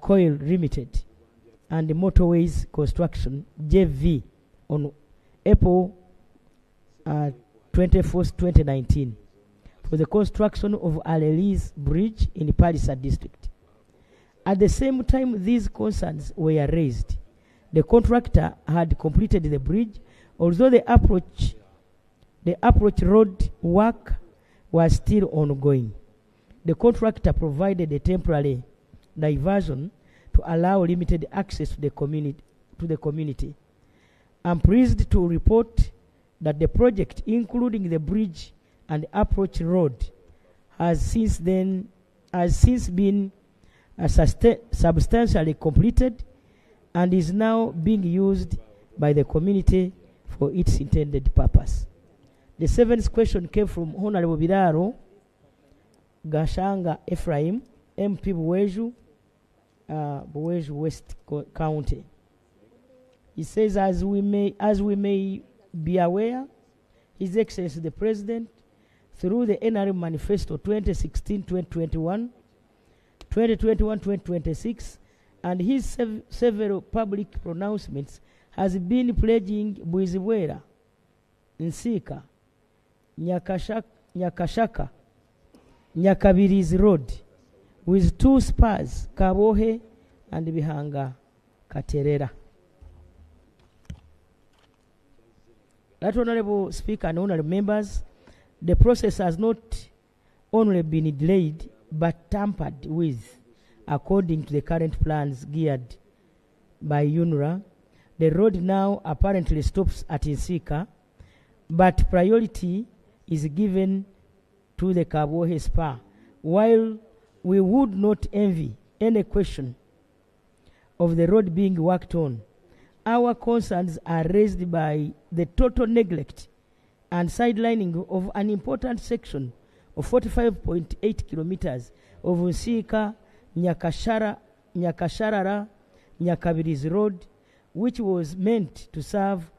Coil Limited and the Motorways Construction JV on April 24th, 2019 for the construction of Alelis Bridge in the Palisa district. At the same time these concerns were raised, the contractor had completed the bridge, although the approach road work was still ongoing. The contractor provided a temporary diversion to allow limited access to the community. I'm pleased to report that the project, including the bridge and approach road, has since been substantially completed and is now being used by the community for its intended purpose. The seventh question came from Honorable Biraro Gashanga Ephraim, MP Buweju West County. He says, as we may be aware, His Excellency the President, through the NRM Manifesto 2016-2021, 2021-2026, and his several public pronouncements, has been pledging Bwizibwera, Nsika, Nyakashaka, Nyakabirizi Road with 2 spurs, Kabohe and Bihanga Katerera. That Honorable Speaker and Honorable members, the process has not only been delayed but tampered with according to the current plans geared by UNRA. The road now apparently stops at Nsika, but priority is given to the Kabohe Spur. While we would not envy any question of the road being worked on, our concerns are raised by the total neglect and sidelining of an important section of 45.8 kilometers of Nsika, Nyakasharara, Nyakabirizi Road, which was meant to serve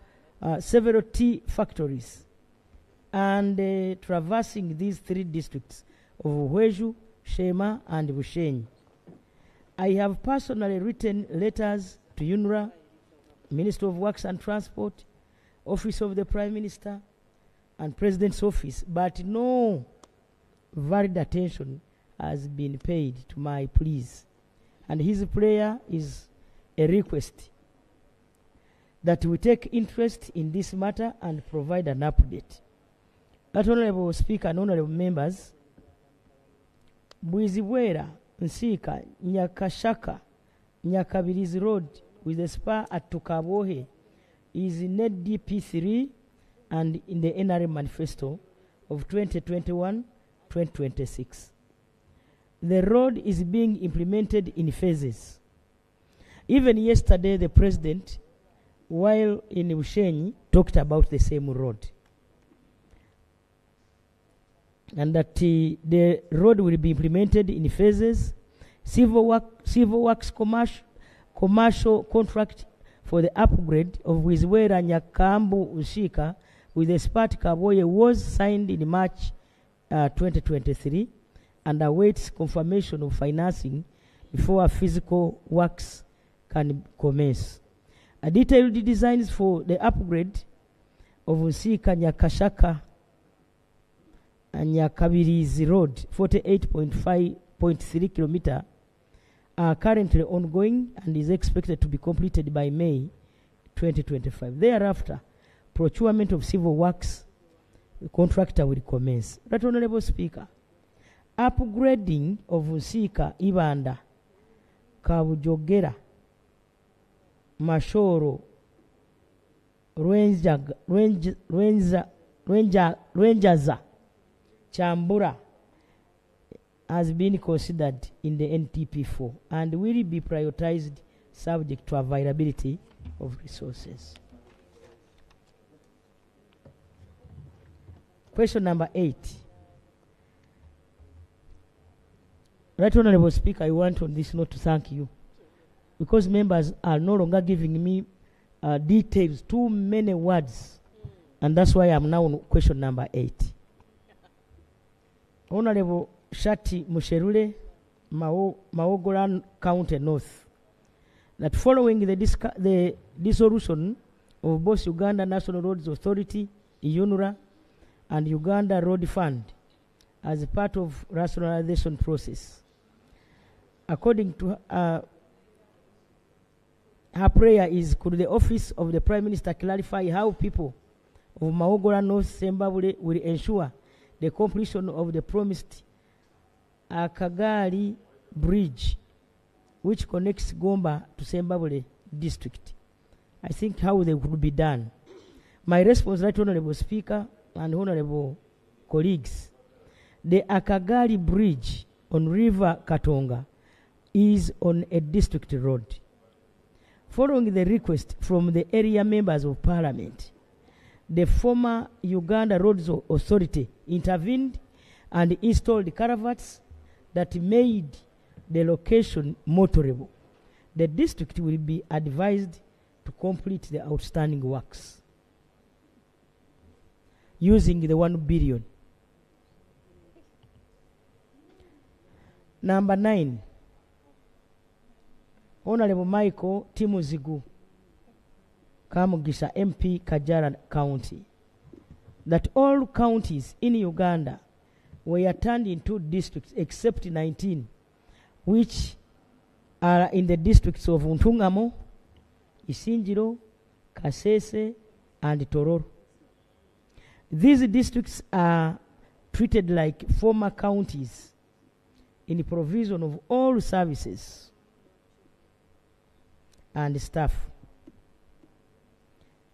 several tea factories, and traversing these 3 districts of Hweju, Shema, and Bushenyi. I have personally written letters to UNRA, Ministry of Works and Transport, Office of the Prime Minister, and President's Office, but no valid attention has been paid to my pleas. And his prayer is a request that we take interest in this matter and provide an update. That Honorable Speaker and Honorable members, Bwizibwera Nsika, Nyakashaka, Nyakabirizi Road with the spur at Tukabohe is in NDP3 and in the NRM manifesto of 2021-2026. The road is being implemented in phases. Even yesterday, the president, while in Ushenyi, talked about the same road. And that the road will be implemented in phases. Civil works commercial contract for the upgrade of Wizwera Nyakambu Ushika with the Spat Kaboye was signed in March 2023 and awaits confirmation of financing before physical works can commence. A detailed designs for the upgrade of Ushika Nyakashaka and Nyakabirizi Road, 48.3 kilometer, are currently ongoing and is expected to be completed by May 2025. Thereafter, procurement of civil works, the contractor will commence. Right, Honorable Speaker, upgrading of Nsika, Ibanda, Kabujogera, Mashoro, Rwenjaza, Chambura has been considered in the NTP4 and will be prioritized subject to availability of resources. Question number 8. Right, Honorable Speaker, I want on this note to thank you because members are no longer giving me details, too many words, and that's why I'm now on question number 8. Honorable Shati Musherule, Maogoran County North, that following the dissolution of both Uganda National Roads Authority, UNRA, and Uganda Road Fund as a part of rationalization process. According to her prayer is, could the office of the Prime Minister clarify how people of Maogoran North Sembabule will ensure the completion of the promised Akagali Bridge, which connects Gomba to Sembabule district. I think how they could be done. My response, Right Honorable Speaker and Honorable colleagues, the Akagali Bridge on River Katonga is on a district road. Following the request from the area members of Parliament, the former Uganda Roads Authority intervened and installed culverts that made the location motorable. The district will be advised to complete the outstanding works using the 1 billion. Number 9, Honorable Michael Timuzigu, Kamugisha MP, Kajara County, that all counties in Uganda were turned into districts except 19, which are in the districts of Untungamo, Isinjiro, Kasese, and Tororo. These districts are treated like former counties in the provision of all services and staff,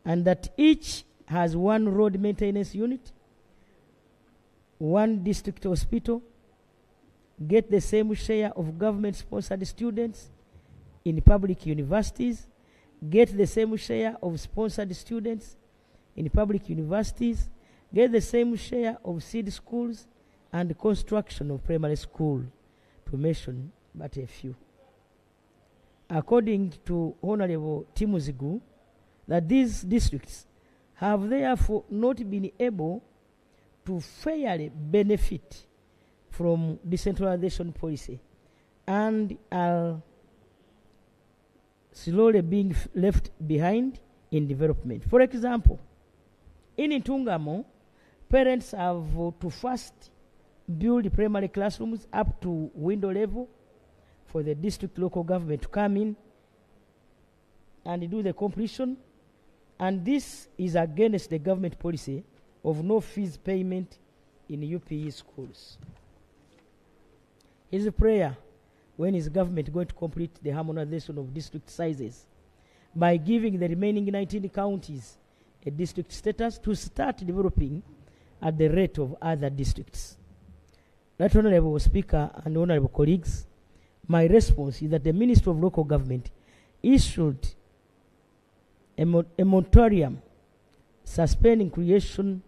and that each has 1 road maintenance unit, 1 district hospital, get the same share of government-sponsored students in public universities, get the same share of sponsored students in public universities, get the same share of seed schools and construction of primary school, to mention but a few. According to Honorable Timuzigu, that these districts have therefore not been able to fairly benefit from decentralization policy and are slowly being left behind in development. For example, in Ntungamo, parents have to first build primary classrooms up to window level for the district local government to come in and do the completion, and this is against the government policy of no fees payment in UPE schools. His prayer when is government going to complete the harmonization of district sizes by giving the remaining 19 counties a district status to start developing at the rate of other districts. Right Honorable Speaker and Honorable colleagues, my response is that the Ministry of Local Government issued a moratorium suspending creation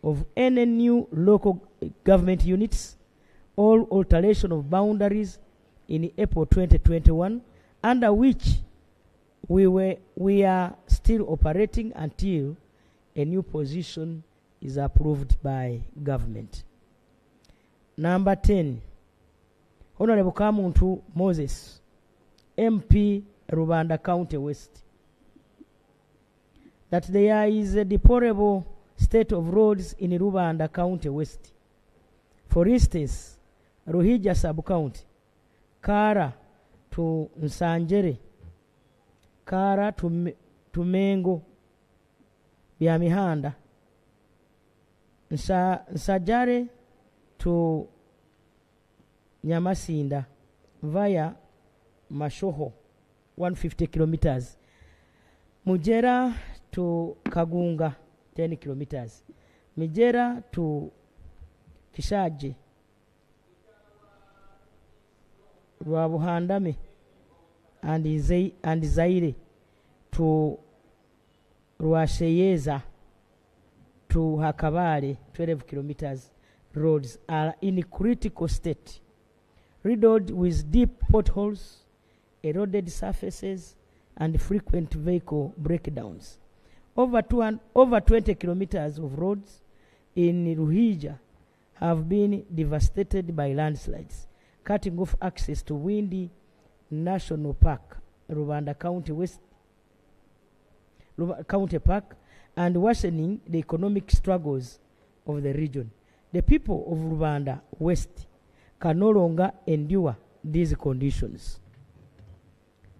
of any new local government units or alteration of boundaries in April 2021, under which we are still operating until a new position is approved by government. Number 10, Honorable Kamuntu Moses, MP Rubanda County West, that there is a deplorable state of roads in Rubanda County West. For instance, Ruhija Sub-County, Kara to Nsanjere, Kara to Mengo, Byamihanda, Nsajare to Nyamasinda via Mashoho, 150 kilometers. Mujera to Kagunga, 10 kilometers. Mijera to Kishaji, Rwabuhandame and Zaire to Rwasheyeza to Hakabare, 12 kilometers. Roads are in a critical state, riddled with deep potholes, eroded surfaces, and frequent vehicle breakdowns. Over 20 kilometers of roads in Ruhija have been devastated by landslides, cutting off access to Windy National Park, Rubanda County West, County Park, and worsening the economic struggles of the region. The people of Rubanda West can no longer endure these conditions,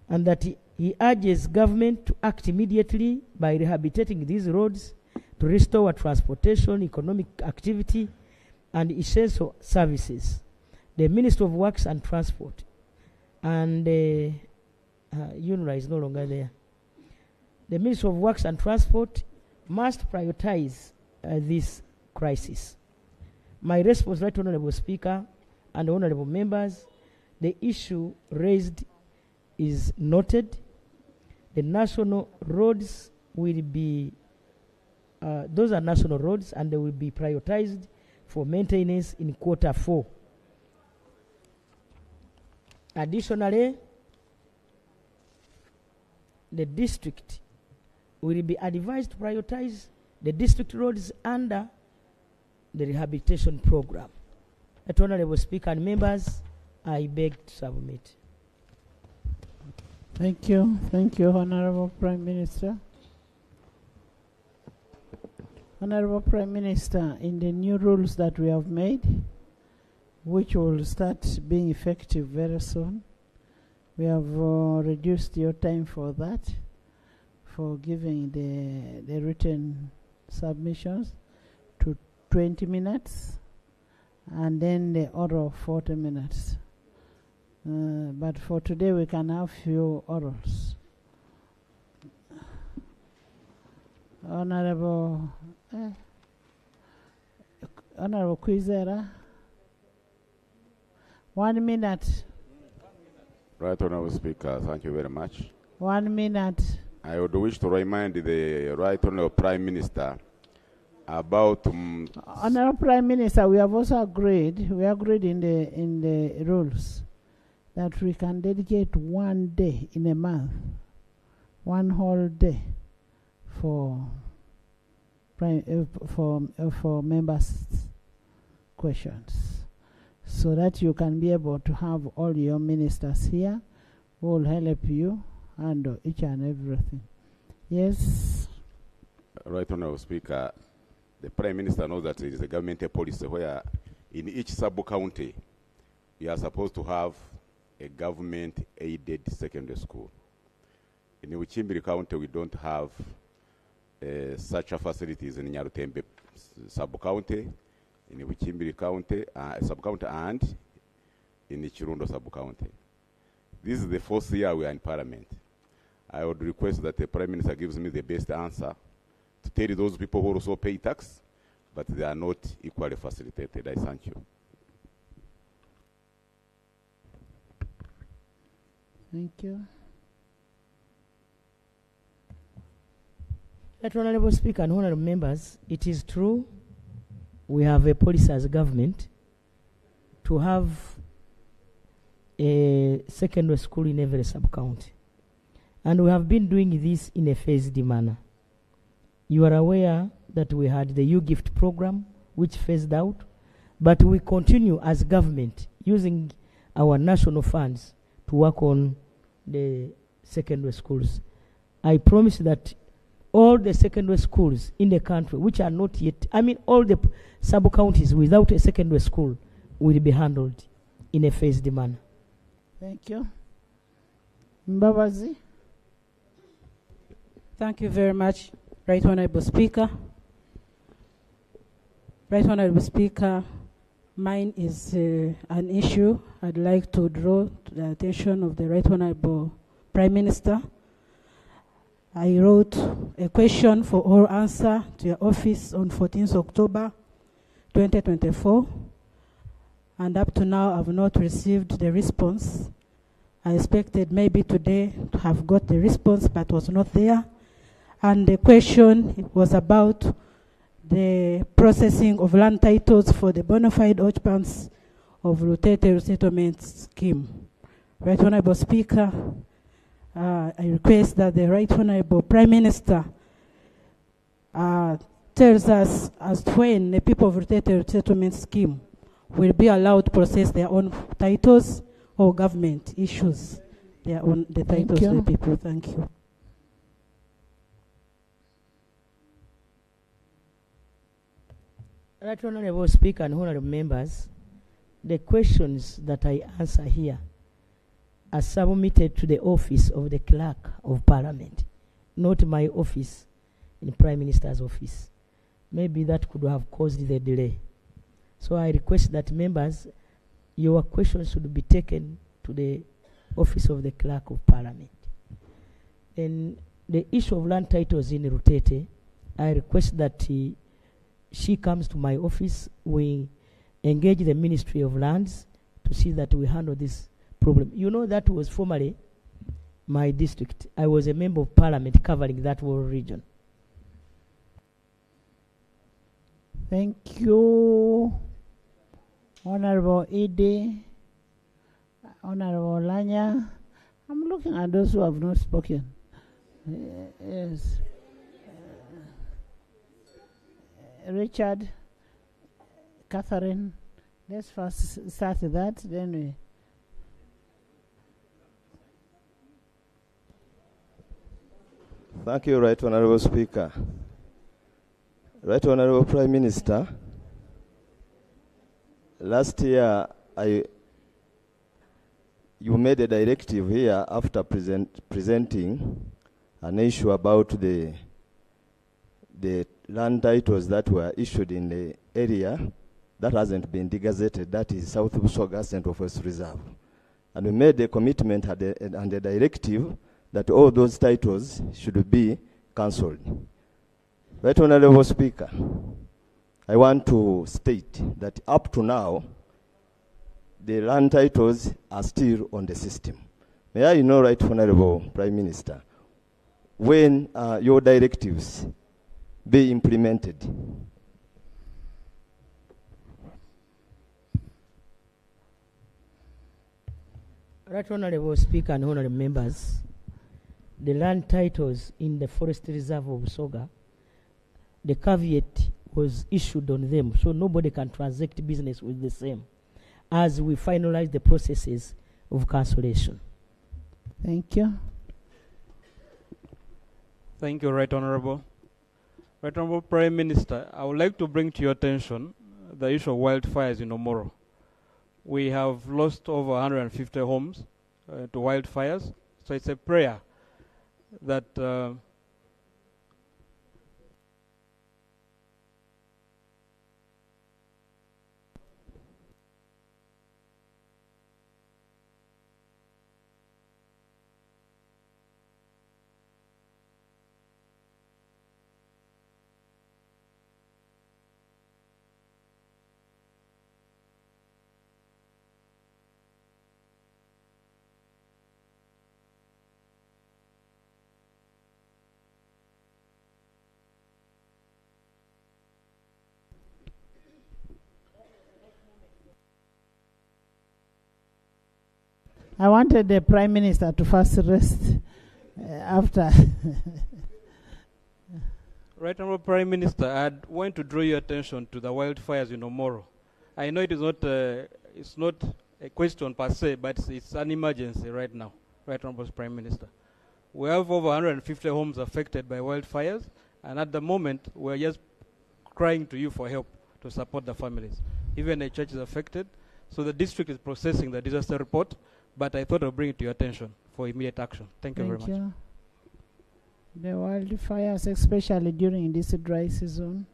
and that he urges government to act immediately by rehabilitating these roads to restore transportation, economic activity, and essential services. The Ministry of Works and Transport, and UNRWA is no longer there. The Ministry of Works and Transport must prioritize this crisis. My response, Right Honorable Speaker and Honorable Members, the issue raised is noted. The national roads will be, those are national roads, and they will be prioritized for maintenance in Q4. Additionally, the district will be advised to prioritize the district roads under the rehabilitation program. Honorable Speaker and members, I beg to submit. Thank you. Thank you, Honorable Prime Minister. Honorable Prime Minister, in the new rules that we have made, which will start being effective very soon, we have reduced your time for that, for giving the written submissions to 20 minutes, and then the oral 40 minutes. But for today, we can have few orals. Honorable Kwizera, 1 minute. Right Honorable Speaker, thank you very much. 1 minute. I would wish to remind the Right Honorable Prime Minister about Honorable Prime Minister, we have also agreed in the rules that we can dedicate 1 day in a month, 1 whole day for members' questions, so that you can be able to have all your ministers here who will help you handle each and everything. Yes. Right Honorable Speaker, the Prime Minister knows that it is a government policy where in each sub-county we are supposed to have a government-aided secondary school. In Uchimbiri County, we don't have such a facilities in Nyarutembe sub-county, in Uchimbiri County, sub-county, and in Chirundo sub-county. This is the 4th year we are in Parliament. I would request that the Prime Minister gives me the best answer to tell those people who also pay tax, but they are not equally facilitated. I thank you. Thank you. Right, Honorable Speaker and honorable members, it is true we have a policy as a government to have a secondary school in every sub-county. And we have been doing this in a phased manner. You are aware that we had the U-Gift program, which phased out, but we continue as government using our national funds to work on the secondary schools. I promise that all the secondary schools in the country, which are not yet, all the sub-counties without a secondary school will be handled in a phased manner. Thank you. Mbabazi. Thank you very much, Right Honorable Speaker. Right Honorable Speaker, mine is an issue I'd like to draw to the attention of the Right Honorable Prime Minister. I wrote a question for oral answer to your office on 14th October 2024, and up to now I've not received the response. I expected maybe today to have got the response, but was not there. And the question was about the processing of land titles for the bona fide occupants of rotated resettlement scheme. Right Honorable Speaker, I request that the Right Honorable Prime Minister tells us as to when the people of rotated resettlement scheme will be allowed to process their own titles, or government issues their own the titles to the people. Thank you. Right Honorable Speaker and honorable members, the questions that I answer here are submitted to the office of the Clerk of Parliament, not my office in the Prime Minister's office. Maybe that could have caused the delay. So I request that members, your questions should be taken to the office of the Clerk of Parliament. Then the issue of land titles in Rutete, I request that she comes to my office. We engage the Ministry of Lands to see that we handle this problem. You know, that was formerly my district. I was a member of Parliament covering that whole region. Thank you, Honorable Ede, Honorable Lanya. I'm looking at those who have not spoken. Yes. Richard, Catherine, let's first start that, then we. Thank you, Right Honorable Speaker. Right Honorable Prime Minister, last year you made a directive here after presenting an issue about the land titles that were issued in the area that hasn't been degazetted, that is South Busoga Central Forest Reserve. And we made a commitment and a directive that all those titles should be cancelled. Right Honorable Speaker, I want to state that up to now, the land titles are still on the system. May I know, Right Honorable Prime Minister, when your directives be implemented? Right Honorable Speaker and honorable members, the land titles in the Forest Reserve of Busoga, the caveat was issued on them, so nobody can transact business with the same as we finalize the processes of cancellation. Thank you. Thank you, Right Honorable. Right Honorable Prime Minister, I would like to bring to your attention the issue of wildfires in Omoro. We have lost over 150 homes to wildfires, so it's a prayer that I wanted the Prime Minister to first rest after. Right Honorable Prime Minister, I want to draw your attention to the wildfires in Omoro. I know it is not, it's not a question per se, but it's an emergency right now, Right Honorable Prime Minister. We have over 150 homes affected by wildfires, and at the moment, we're just crying to you for help to support the families. Even a church is affected, so the district is processing the disaster report, but I thought I'd bring it to your attention for immediate action. Thank you very much. The wildfires, especially during this dry season.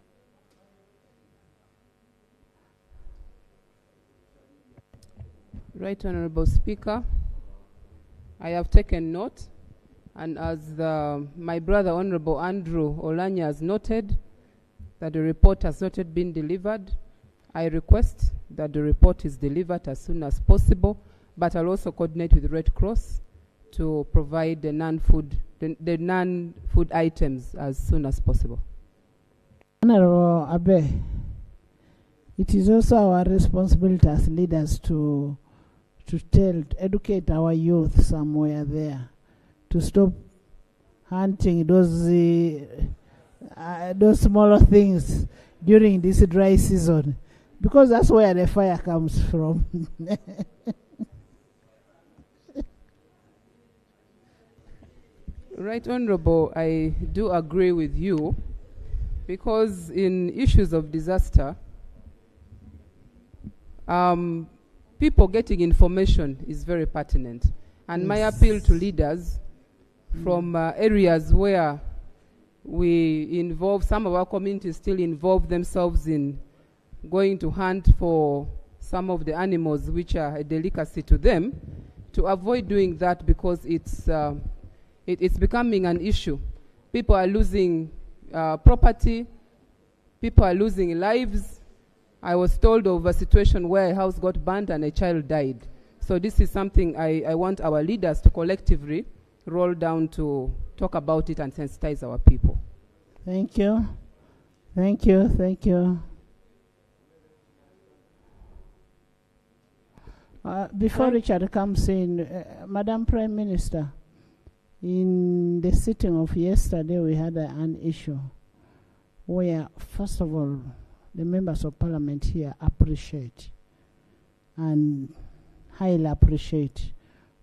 Right Honorable Speaker, I have taken note, and as my brother Honorable Andrew Olanya has noted that the report has not yet been delivered, I request that the report is delivered as soon as possible, but I'll also coordinate with the Red Cross to provide the non-food items as soon as possible. Honorable Abe, it is also our responsibility as leaders to educate our youth somewhere there, to stop hunting those smaller things during this dry season, because that's where the fire comes from. Right Honorable, I do agree with you, because in issues of disaster, people getting information is very pertinent. And my appeal to leaders from areas where some of our communities still involve themselves in going to hunt for some of the animals which are a delicacy to them, to avoid doing that, because it's becoming an issue. People are losing property, people are losing lives. I was told of a situation where a house got burned and a child died. So this is something I want our leaders to collectively roll down to talk about it and sensitize our people. Thank you. Thank you. Thank you. Before Richard comes in, Madam Prime Minister, in the sitting of yesterday, we had an issue where, first of all, the members of parliament here appreciate and highly appreciate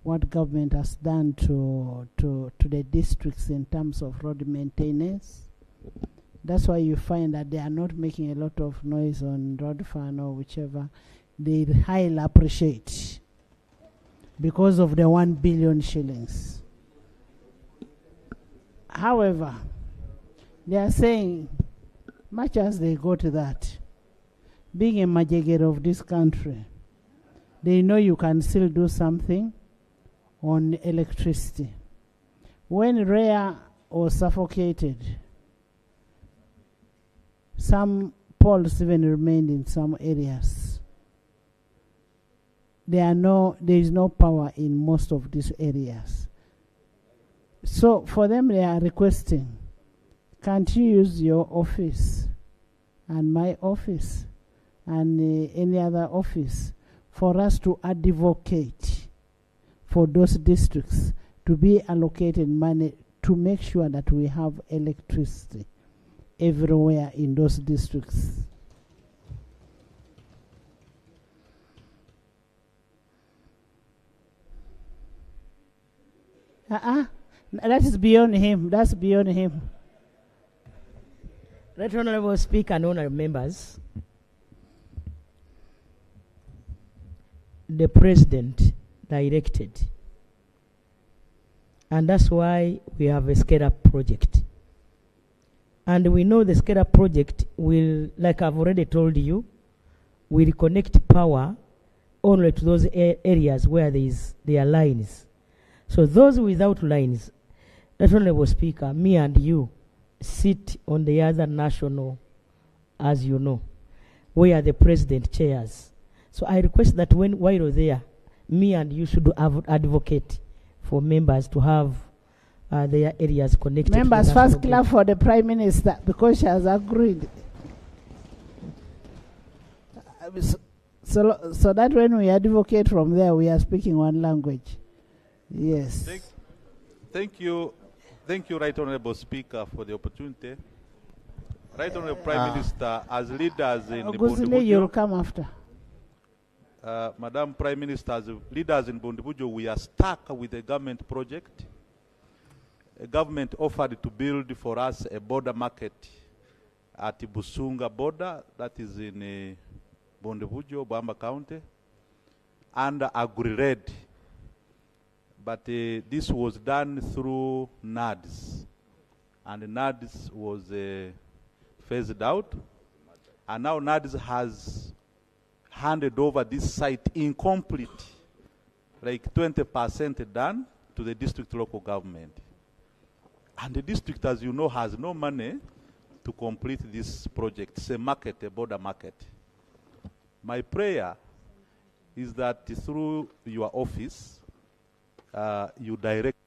what government has done to the districts in terms of road maintenance. That's why you find that they are not making a lot of noise on road fund or whichever. They highly appreciate because of the 1 billion shillings. However, they are saying, much as they go to that, being a majigger of this country, they know you can still do something on electricity. When rare or suffocated, some poles even remained in some areas. There is no power in most of these areas. So for them, they are requesting, can't you use your office and my office and any other office for us to advocate for those districts to be allocated money to make sure that we have electricity everywhere in those districts? That is beyond him. That's beyond him. Right Honorable Speaker and honorable members, the President directed, and that's why we have a scale-up project. And we know the scale-up project will, like I've already told you, will connect power only to those areas where there are lines. So those without lines, Right Honorable Speaker, me and you sit on the other national, as you know, where the President chairs. So I request that while there, me and you should advocate for members to have their areas connected. Members, first clap for the Prime Minister because she has agreed. So that when we advocate from there, we are speaking one language. Yes. Thank you, Right Honorable Speaker, for the opportunity. Right Honorable Prime Minister, as leaders in Guzile, you'll come after. Madam Prime Minister, as leaders in Bondibujo, we are stuck with a government project. A government offered to build for us a border market at Busunga border, that is in Bondibujo, Bamba County, under Agri-Red. But this was done through NADS. And NADS was phased out. And now NADS has handed over this site incomplete, like 20% done, to the district local government. And the district, as you know, has no money to complete this project. It's a market, a border market. My prayer is that through your office, you direct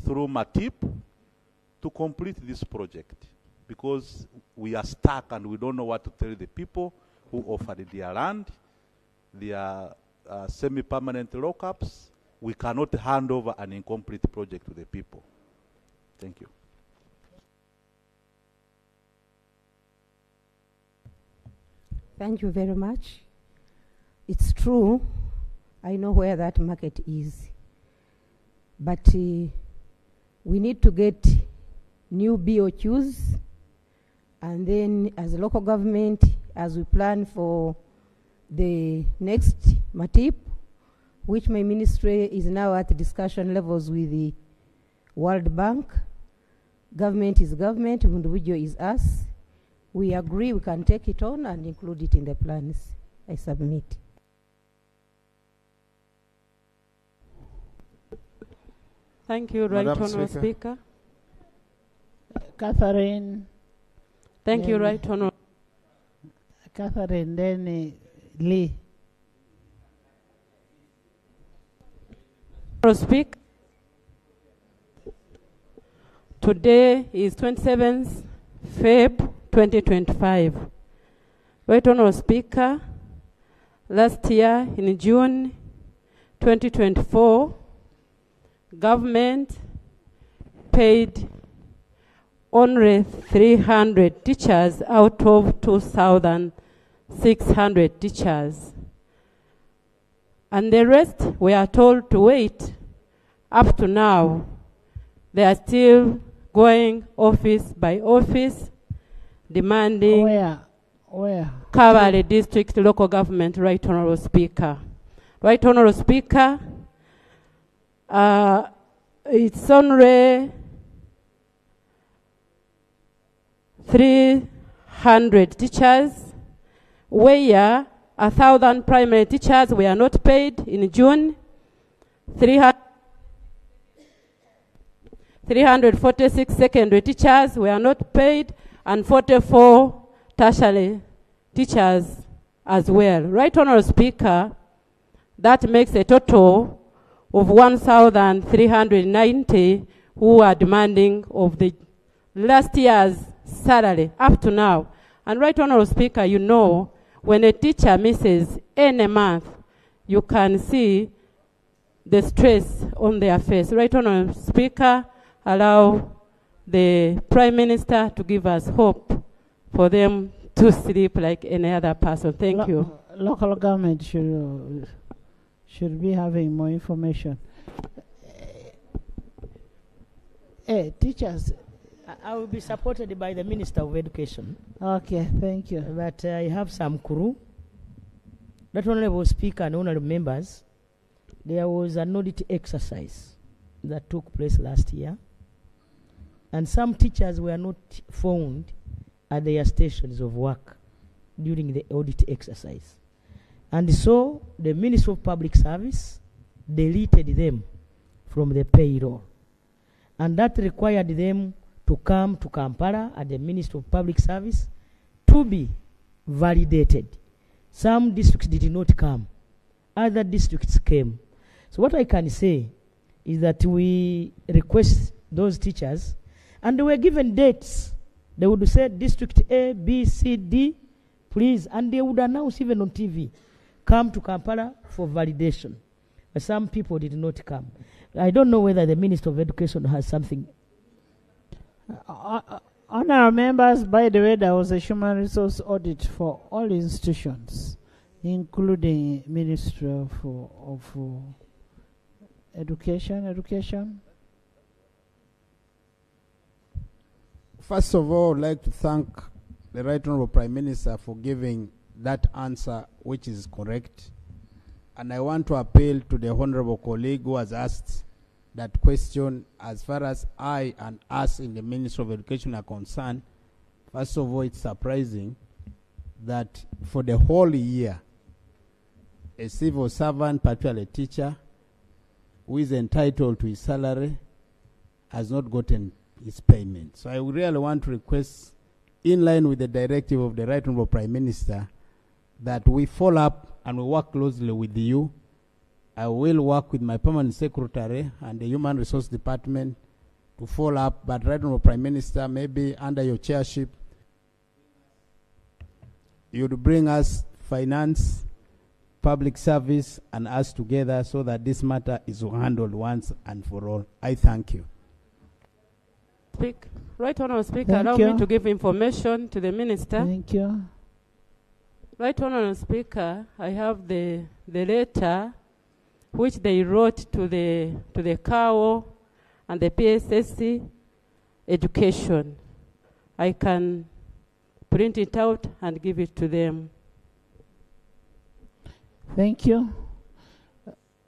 through MATIP to complete this project, because we are stuck and we don't know what to tell the people who offered their land, their semi-permanent lockups. We cannot hand over an incomplete project to the people. Thank you. Thank you very much. It's true, I know where that market is. But we need to get new BOQs, and then as a local government, as we plan for the next MATIP, which my ministry is now at discussion levels with the World Bank. Government is government, individual is us. We agree we can take it on and include it in the plans. I submit. Thank you, Right Honourable Speaker. Catherine. Thank you, Right Honourable. Catherine, then Lee. Speak. Today is 27th Feb 2025. Right Honourable Speaker, last year in June 2024, government paid only 300 teachers out of 2,600 teachers. And the rest we are told to wait. Up to now, they are still going office by office, demanding Where? Kavale District Local Government, Right Honourable Speaker. Right Honourable Speaker, it's only 300 teachers, where 1,000 primary teachers were not paid in June, 346 secondary teachers were not paid, and 44 tertiary teachers as well. Right Honourable Speaker, that makes a total of 1,390 who are demanding of the last year's salary up to now. And Right Honourable Speaker, you know, when a teacher misses any month, you can see the stress on their face. Right Honourable Speaker, allow the Prime Minister to give us hope for them to sleep like any other person. Thank you. Local government should be having more information. Teachers. I will be supported by the Minister of Education. Okay, thank you. But I have some crew. That Honourable Speaker and honourable members, there was an audit exercise that took place last year, and some teachers were not found at their stations of work during the audit exercise. And so the Ministry of Public Service deleted them from the payroll. And that required them to come to Kampala at the Ministry of Public Service to be validated. Some districts did not come. Other districts came. So what I can say is that we request those teachers, and they were given dates. They would say District A, B, C, D, Please, and they would announce even on TV, come to Kampala for validation. But some people did not come. I don't know whether the Minister of Education has something. Honourable members, by the way, there was a human resource audit for all institutions, including Ministry of Education. First of all, I'd like to thank the Right Honourable Prime Minister for giving that answer, which is correct. And I want to appeal to the Honourable colleague who has asked that question. As far as I and us in the Ministry of Education are concerned, first of all, it's surprising that for the whole year, a civil servant, particularly a teacher, who is entitled to his salary, has not gotten his payment. So I really want to request, in line with the directive of the Right Honourable Prime Minister, that we follow up and we work closely with you. I will work with my permanent secretary and the Human Resource Department to follow up. But Right Honourable Prime Minister, maybe under your chairship, you'd bring us finance, public service, and us together so that this matter is handled once and for all. I thank you. Right Honourable Speaker, allow me to give information to the Minister. Thank you. Right Honourable Speaker, I have the letter which they wrote to the CAO and the PSSC education. I can print it out and give it to them. Thank you.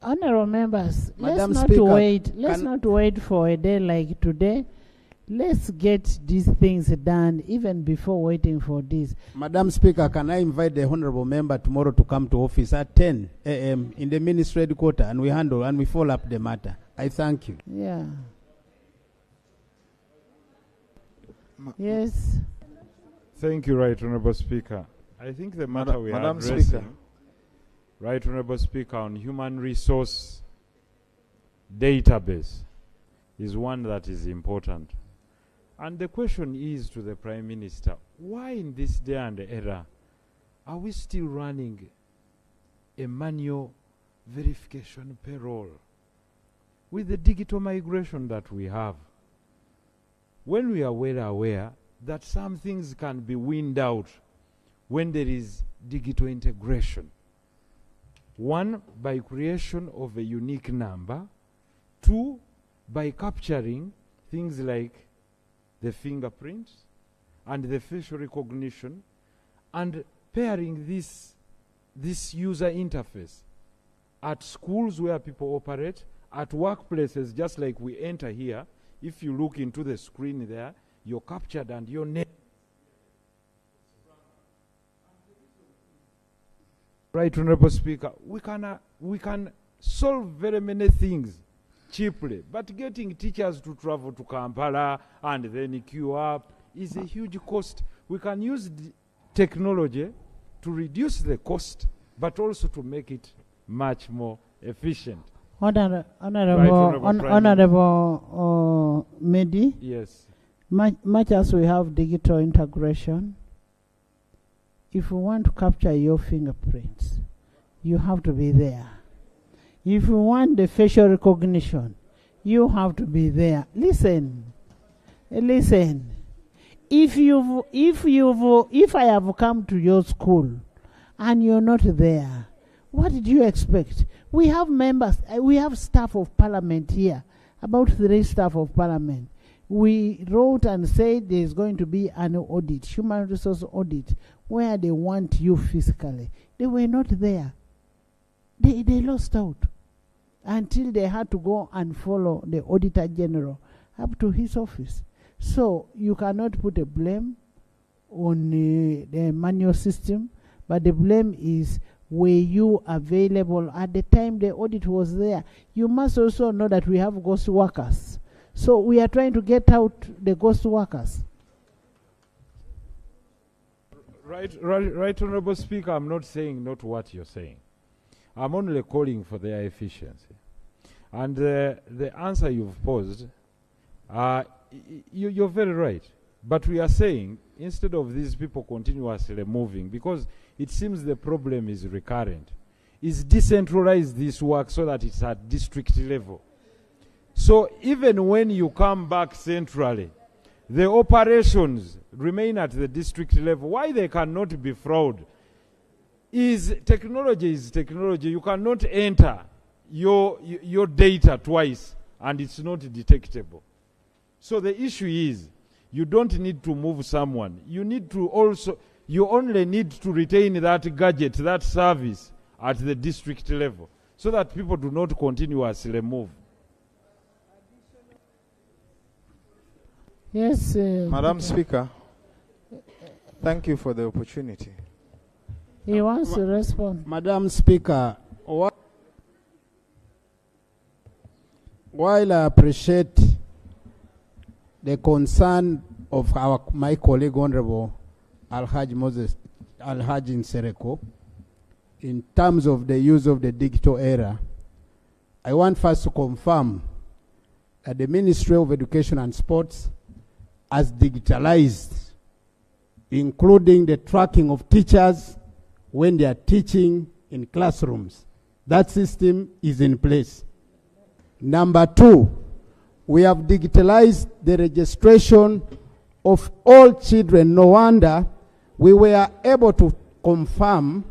Honourable members, Madam let's Speaker, not wait for a day like today. Let's get these things done even before waiting for this. Madam Speaker, can I invite the Honourable Member tomorrow to come to office at 10 a.m. in the Ministry headquarters, and we handle and we follow up the matter. I thank you. Yeah. Yes. Thank you, Right Honourable Speaker. I think the matter we are Madam addressing, Speaker. Right Honourable Speaker, on human resource database is one that is important. And the question is to the Prime Minister, why in this day and era are we still running a manual verification payroll with the digital migration that we have? When we are well aware that some things can be weaned out when there is digital integration. One, by creation of a unique number. Two, by capturing things like the fingerprints and the facial recognition and pairing this user interface at schools where people operate, at workplaces, just like we enter here. If you look into the screen there, you're captured and your name. Right, Honourable Speaker, we can solve very many things cheaply, but getting teachers to travel to Kampala and then queue up is a huge cost. We can use technology to reduce the cost, but also to make it much more efficient. Honourable Medi. Yes. Much as we have digital integration, if you want to capture your fingerprints, you have to be there. If you want the facial recognition, you have to be there. Listen. If I have come to your school and you're not there, what did you expect? We have members, we have staff of parliament here, about 3 staff of parliament. We wrote and said there's going to be an audit, human resource audit, where they want you physically. They were not there. They lost out until they had to go and follow the Auditor General up to his office. So you cannot put a blame on the manual system, but the blame is, were you available at the time the audit was there? You must also know that we have ghost workers. So we are trying to get out the ghost workers. Right, Honourable Speaker, I'm not saying not what you're saying. I'm only calling for their efficiency. And the answer you've posed, you're very right. But we are saying, instead of these people continuously moving, because it seems the problem is recurrent, is decentralize this work so that it's at district level. So even when you come back centrally, the operations remain at the district level. Why they cannot be fraud is technology. You cannot enter your data twice and it's not detectable. So the issue is, you don't need to move someone. You only need to retain that gadget, that service at the district level, so that people do not continuously move. Yes, Madam Speaker, thank you for the opportunity. He wants to respond. Madam Speaker, while I appreciate the concern of my colleague Honorable Alhaji Nsereko in terms of the use of the digital era, I want first to confirm that the Ministry of Education and Sports has digitalized, including the tracking of teachers when they are teaching in classrooms. That system is in place. Number two, we have digitalized the registration of all children. No wonder we were able to confirm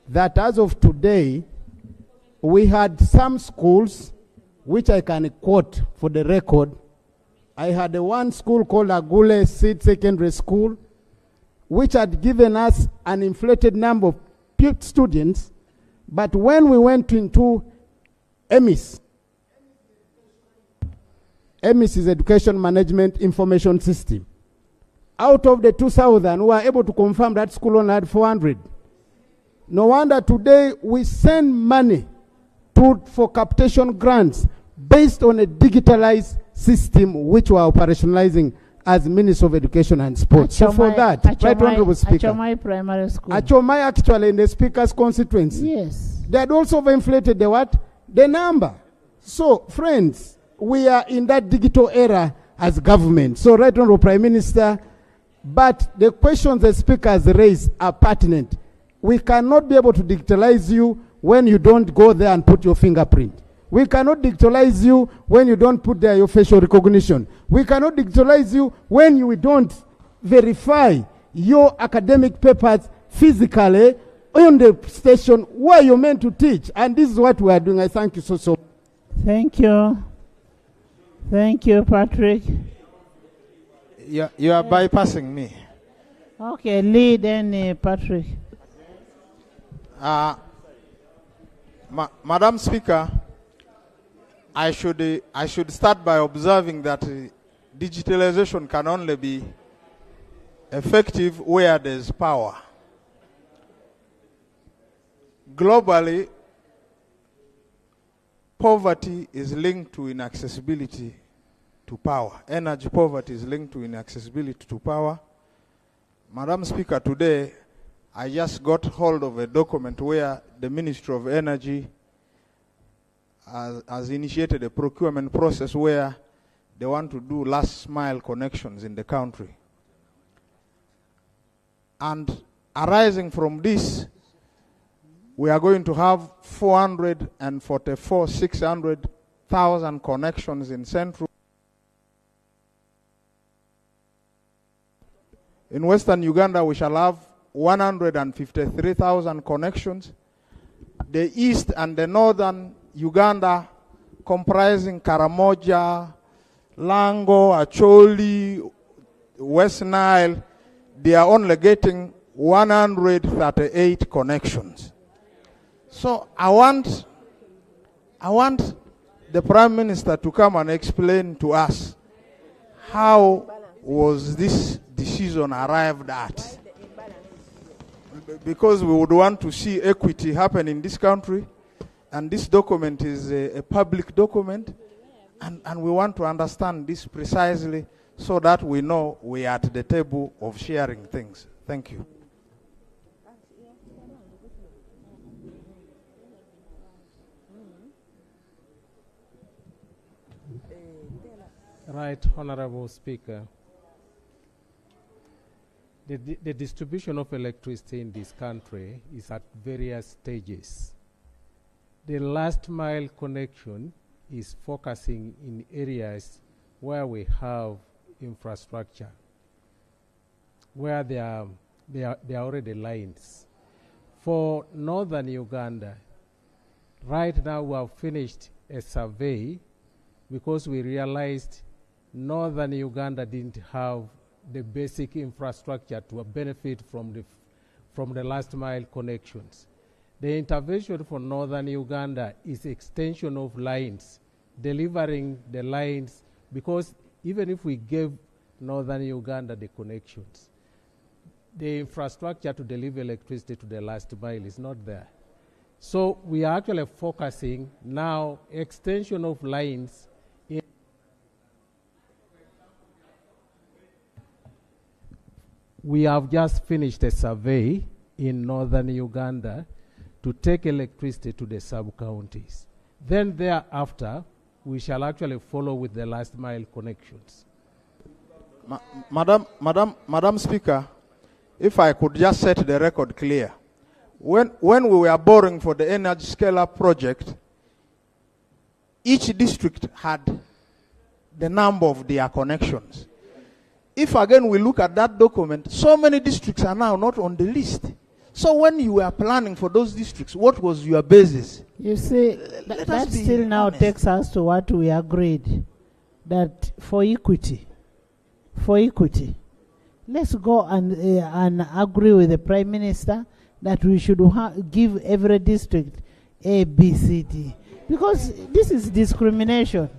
that as of today, we had some schools, which I can quote for the record. I had one school called Agule Seed Secondary School, which had given us an inflated number of students, but when we went into EMIS is Education Management Information System, out of the 2,000, we were able to confirm that school only had 400. No wonder today we send money for capitation grants based on a digitalized system which we are operationalizing as Minister of Education and Sports. So for that, Right Honorable Speaker, Achomai Primary School. Achomai actually in the Speaker's constituency. Yes. They had also inflated the what? The number. So, friends, we are in that digital era as government. So, Right Honorable Prime Minister, but the questions the Speaker has raised are pertinent. We cannot be able to digitalize you when you don't go there and put your fingerprint. We cannot digitalize you when you don't put there your facial recognition. We cannot digitalize you when you don't verify your academic papers physically on the station where you're meant to teach. And this is what we are doing. I thank you so. Thank you. Thank you, Patrick. You are bypassing me. Okay, lead then, Patrick. Madam Speaker, I should start by observing that digitalization can only be effective where there's power. Globally, poverty is linked to inaccessibility to power. Energy poverty is linked to inaccessibility to power. Madam Speaker, today I just got hold of a document where the Ministry of Energy has initiated a procurement process where they want to do last mile connections in the country. And arising from this, we are going to have 600,000 connections in Central. In Western Uganda, we shall have 153,000 connections. The East and the Northern Uganda, comprising Karamoja, Lango, Acholi, West Nile, they are only getting 138 connections. So I want the Prime Minister to come and explain to us how was this decision arrived at. Because we would want to see equity happen in this country, and this document is a public document, and we want to understand this precisely so that we know we are at the table of sharing things. Thank you. Right, Honorable Speaker. The distribution of electricity in this country is at various stages. The last mile connection is focusing in areas where we have infrastructure, where there are already lines. For northern Uganda, right now we have finished a survey because we realized northern Uganda didn't have the basic infrastructure to benefit from the last mile connections. The intervention for northern Uganda is extension of lines, delivering the lines, because even if we gave northern Uganda the connections, the infrastructure to deliver electricity to the last mile is not there. So we are actually focusing now extension of lines. We have just finished a survey in northern Uganda to take electricity to the sub-counties. Then thereafter, we shall actually follow with the last mile connections. Madam Speaker, if I could just set the record clear. When we were borrowing for the energy scale-up project, each district had the number of their connections. If again we look at that document, so many districts are now not on the list. So when you were planning for those districts, what was your basis? You see, that still now takes us to what we agreed, that for equity, let's go and agree with the Prime Minister that we should give every district A, B, C, D. Because this is discrimination.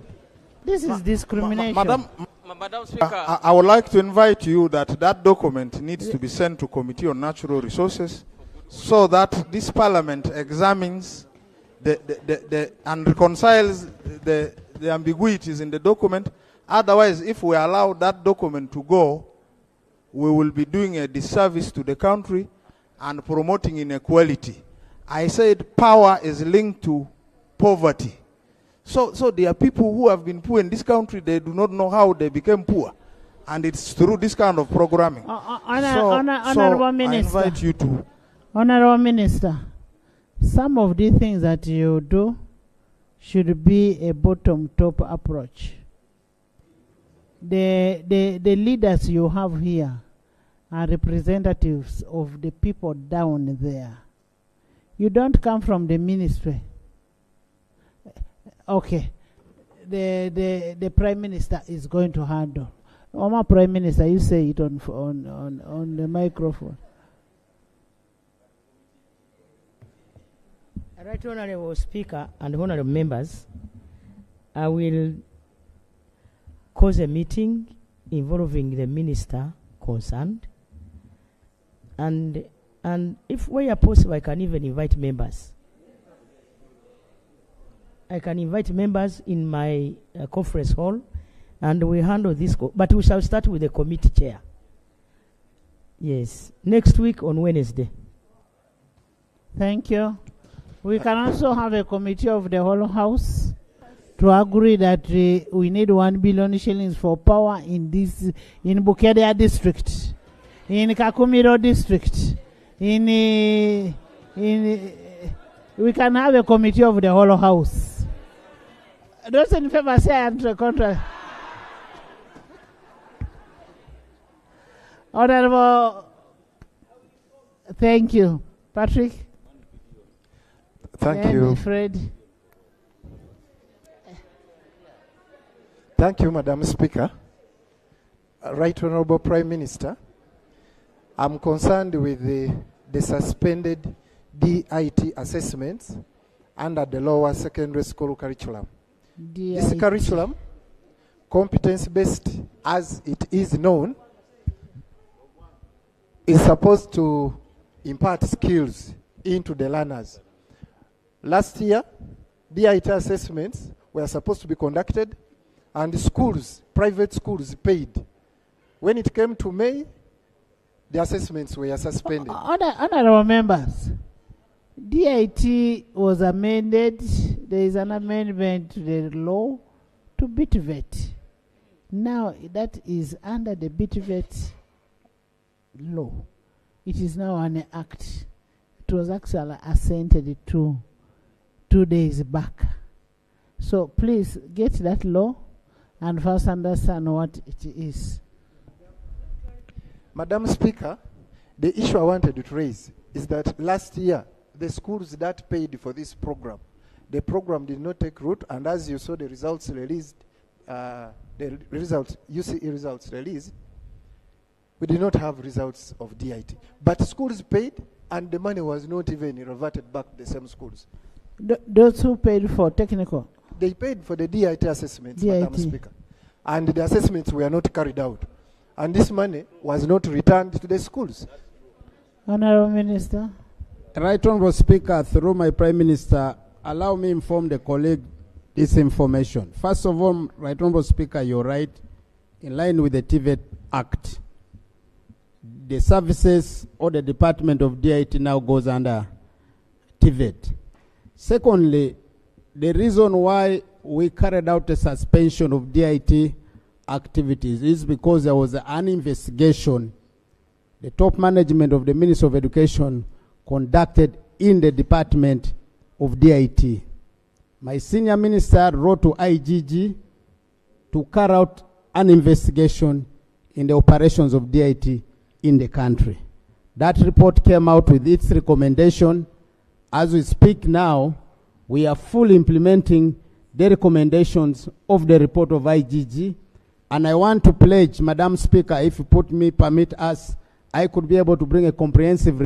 Madam Speaker, I would like to invite you that document needs to be sent to Committee on Natural Resources so that this Parliament examines and reconciles the ambiguities in the document. Otherwise, if we allow that document to go, we will be doing a disservice to the country and promoting inequality. I said power is linked to poverty. So there are people who have been poor in this country, they do not know how they became poor. And it's through this kind of programming. Honorable Minister, I invite you to. Honorable Minister, some of the things that you do should be a bottom-top approach. The leaders you have here are representatives of the people down there. You don't come from the ministry. Okay, the Prime Minister is going to handle. Oma Prime Minister, you say it on the microphone. Right, Honorable Speaker and Honorable Members, I will cause a meeting involving the Minister concerned, and if where possible, I can even invite members. I can invite members in my conference hall, and we handle this, but we shall start with the committee chair. Yes, next week on Wednesday. Thank you. We can also have a committee of the whole house to agree that we need 1 billion shillings for power in Bukedea district, in Kakumiro district, we can have a committee of the whole house. Those in favor say and contrary. Honorable, thank you. Patrick? Thank you. Fred? Thank you, Madam Speaker. Right Honorable Prime Minister, I'm concerned with the suspended DIT assessments under the lower secondary school curriculum. This curriculum, competence-based as it is known, is supposed to impart skills into the learners. Last year, DIT assessments were supposed to be conducted, and schools, private schools, paid. When it came to May, the assessments were suspended. Honorable members, DIT was amended. There is an amendment to the law to BITVET. Now that is under the BITVET law. It is now an act. It was actually assented to 2 days back. So please get that law and first understand what it is. Madam Speaker, the issue I wanted to raise is that last year, the schools that paid for this program, the program did not take root, and as you saw the results released, UCE results released, we did not have results of DIT. But schools paid, and the money was not even reverted back to the same schools. Those who paid for technical? They paid for the DIT assessments, Madam Speaker. And the assessments were not carried out. And this money was not returned to the schools. Honorable Minister. Right Honorable Speaker, through my Prime Minister, allow me inform the colleague this information. First of all, Right Honorable Speaker, you're right. In line with the TVET Act, the services or the Department of DIT now goes under TVET. Secondly, the reason why we carried out a suspension of DIT activities is because there was an investigation the top management of the Ministry of Education conducted in the Department of DIT. My senior minister wrote to IGG to carry out an investigation in the operations of DIT in the country. That report came out with its recommendation. As we speak now, we are fully implementing the recommendations of the report of IGG. And I want to pledge, Madam Speaker, if you permit us, I could be able to bring a comprehensive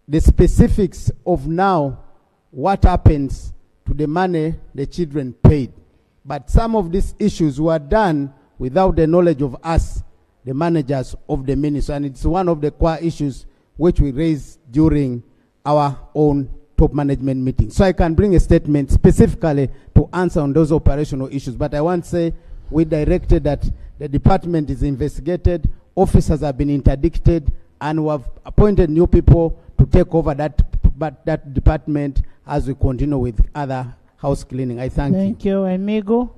the specifics of now what happens to the money the children paid. But some of these issues were done without the knowledge of us, the managers of the ministry. And it's one of the core issues which we raised during our own top management meeting. So I can bring a statement specifically to answer on those operational issues. But I want to say we directed that the department is investigated, officers have been interdicted, and we have appointed new people to take over that department as we continue with other house cleaning. I thank you. Thank you, Amigo.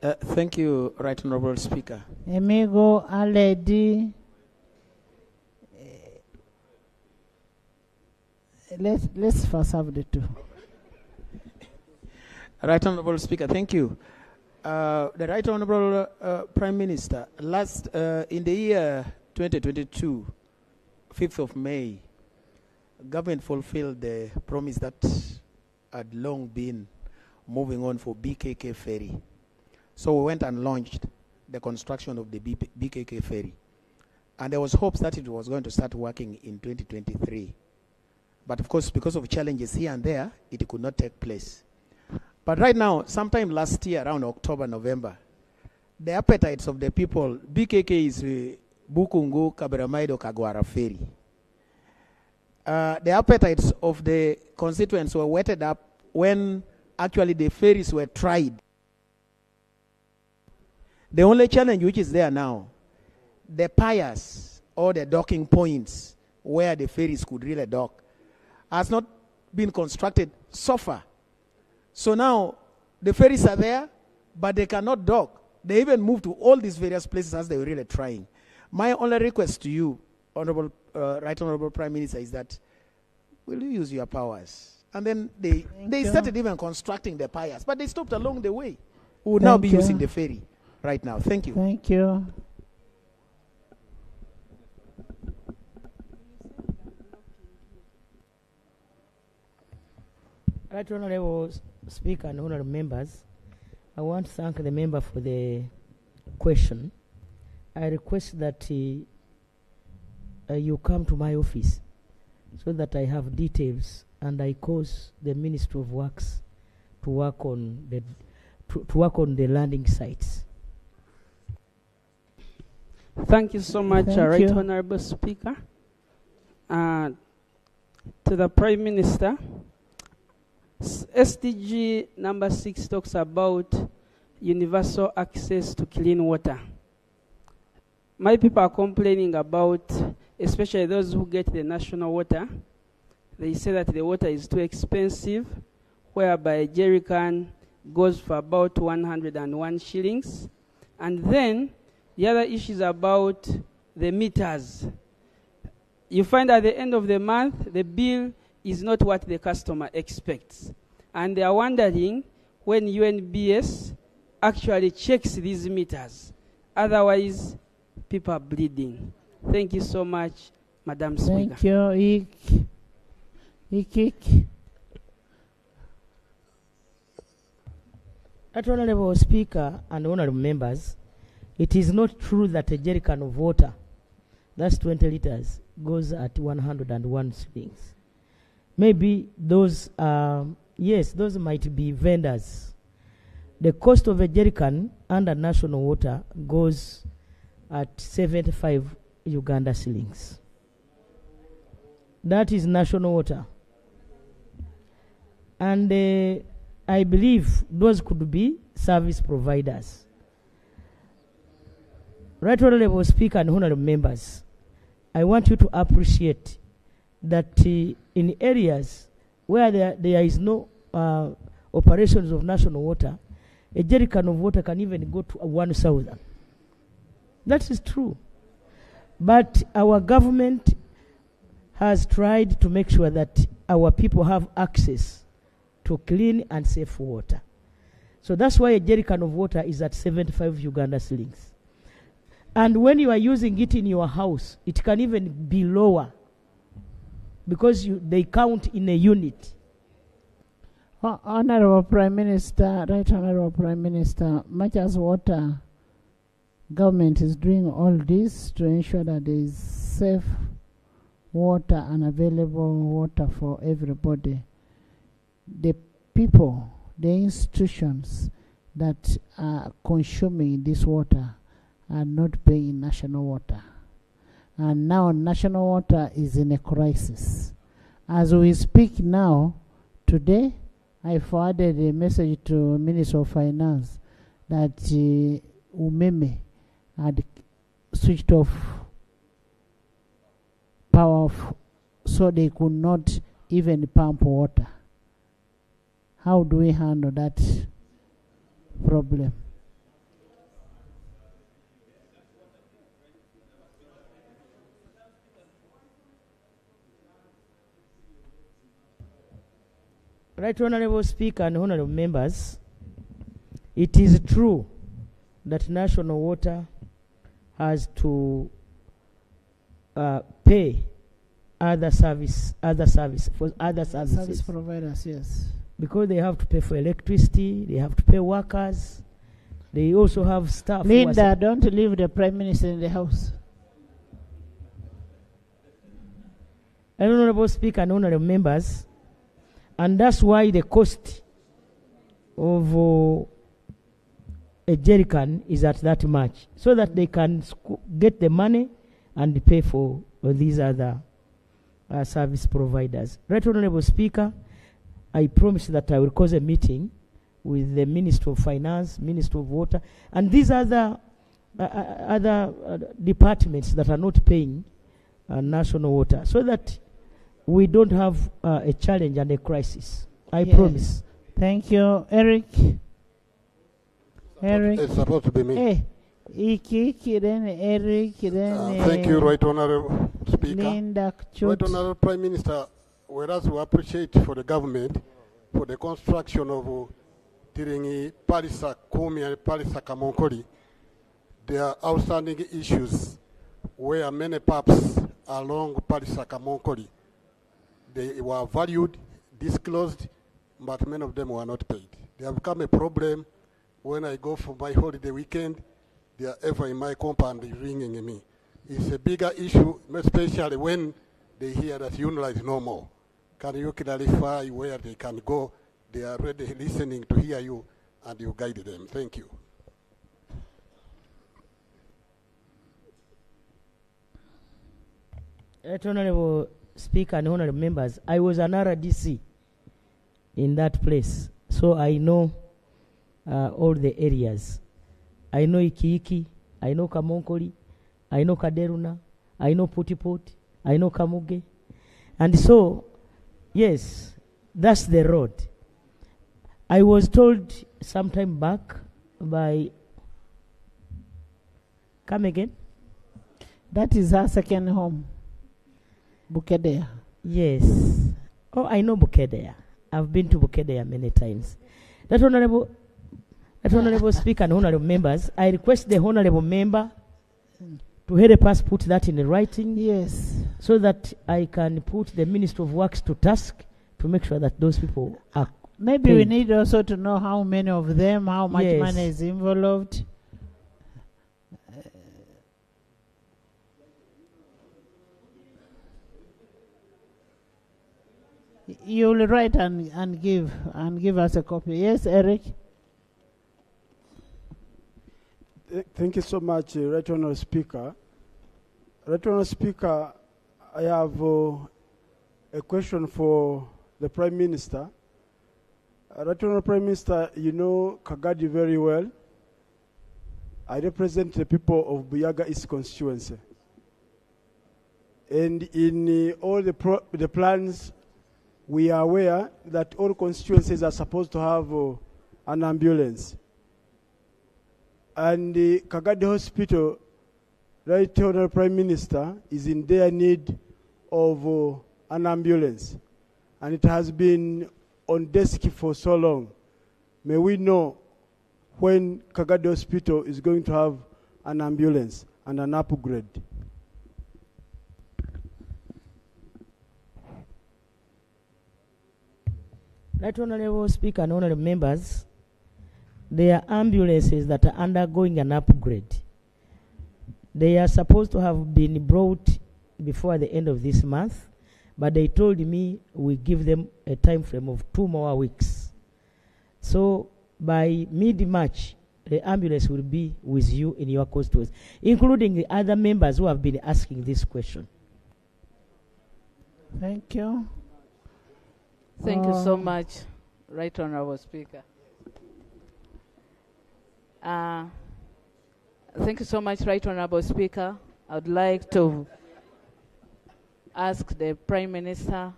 Thank you, Right Honorable Speaker. Amigo, Aledi. Let's first have the two. Right Honorable Speaker, thank you. The Right Honorable Prime Minister, in the year 2022, 5th of May, government fulfilled the promise that had long been moving on for BKK ferry. So we went and launched the construction of the BKK ferry. And there was hopes that it was going to start working in 2023. But of course, because of challenges here and there, it could not take place. But right now, sometime last year, around October, November, the appetites of the people, BKK is Bukungu, Kaberamaido, Kagwara ferry. The appetites of the constituents were whetted up when actually the ferries were tried. The only challenge which is there now, the piers or the docking points where the ferries could really dock has not been constructed so far. So now the ferries are there, but they cannot dock. They even move to all these various places as they were really trying. My only request to you, Honorable, Right Honorable Prime Minister, is that will you use your powers? And then they started even constructing the piers, but they stopped along the way. We will now be using the ferry right now. Thank you. Thank you. Right Honorable Speaker and honorable members, I want to thank the member for the question. I request that you come to my office so that I have details and I cause the Ministry of Works to work on the landing sites. Thank you so much, Right Honorable Speaker. To the Prime Minister, SDG number 6 talks about universal access to clean water. My people are complaining about, especially those who get the national water. They say that the water is too expensive. whereby a jerry can goes for about 101 shillings. And then the other issue is about the meters. You find at the end of the month, the bill is not what the customer expects. And they are wondering when UNBS actually checks these meters. Otherwise, people are bleeding. Thank you so much, Madam Speaker. Thank you, Ik. That Honorable Speaker and Honorable Members, it is not true that a jerry can of water, that's 20 liters, goes at 101 shillings. Maybe those, yes, those might be vendors. The cost of a jerry can under national water goes at 75 Uganda shillings. That is national water. And I believe those could be service providers. Right Honorable Speaker and Honorable Members, I want you to appreciate that in areas where there is no operations of national water, a jerry can of water can even go to 1,000. That is true. But our government has tried to make sure that our people have access to clean and safe water. So that's why a jerry can of water is at 75 Uganda shillings. And when you are using it in your house, it can even be lower because they count in a unit. Honorable Prime Minister, Right Honorable Prime Minister, much as water government is doing all this to ensure that there is safe water and available water for everybody, the people, the institutions that are consuming this water are not paying national water. And now national water is in a crisis. As we speak now, today, I forwarded a message to Minister of Finance that Umeme had switched off power so they could not even pump water. How do we handle that problem? Right Honorable Speaker and Honorable Members, it is true that national water has to pay other services. Service providers, yes. Because they have to pay for electricity, they have to pay workers, they also have staff. Linda, don't leave the Prime Minister in the house. Honorable Speaker and Honorable Members, and that's why the cost of a jerry can is at that much, so that they can get the money and pay for these other service providers. Right Honorable Speaker, I promise that I will cause a meeting with the Minister of Finance, Minister of Water, and these other departments that are not paying national water, so that we don't have a challenge and a crisis. I promise. Thank you. Eric. It's supposed to be me. Iki, then Eric, then... thank you, Right Honorable Speaker. Linda Right Honorable Prime Minister, whereas we appreciate for the government for the construction of Tiringi, Parisa, Kumi, and Parisa Kamonkoli, there are outstanding issues where many pubs along Parisa Kamonkoli, they were valued, disclosed, but many of them were not paid. They have become a problem. When I go for my holiday weekend, they are ever in my compound ringing me. It's a bigger issue, especially when they hear that UNRWA is no more. Can you clarify where they can go? They are ready listening to hear you, and you guide them. Thank you. Honorable Speaker and Honorable Members, I was an RDC in that place, so I know all the areas. I know Iki, I know Kamonkoli, I know Kaderuna, I know Putiput, I know Kamuge. And so, yes, that's the road. I was told some time back by... Come again? That is her second home, Bukedea. Yes. Oh, I know Bukedea. I've been to Bukedea many times. That honorable Speaker and honorable members, I request the honorable member to help us put that in writing. Yes. So that I can put the Ministry of Works to task to make sure that those people are Maybe paid. we need also to know how many of them, how much Yes. money is involved. You will write and give us a copy. Yes, Eric. Thank you so much, Right Honourable Speaker. Right Honourable Speaker, I have a question for the Prime Minister. Right Honourable Prime Minister, you know Kagadi very well. I represent the people of Buyaga East constituency. And in all the plans, we are aware that all constituencies are supposed to have an ambulance. And the Kagadi Hospital, Right Honourable Prime Minister, is in their need of an ambulance. And it has been on desk for so long. May we know when Kagadi Hospital is going to have an ambulance and an upgrade? Right Honorable Speaker and honorable members, there are ambulances that are undergoing an upgrade. They are supposed to have been brought before the end of this month, but they told me we give them a time frame of 2 more weeks. So by mid-March, the ambulance will be with you in your constituency, including the other members who have been asking this question. Thank you. Thank you so much, Right Honourable Speaker. Thank you so much, Right Honourable Speaker. I would like to ask the Prime Minister,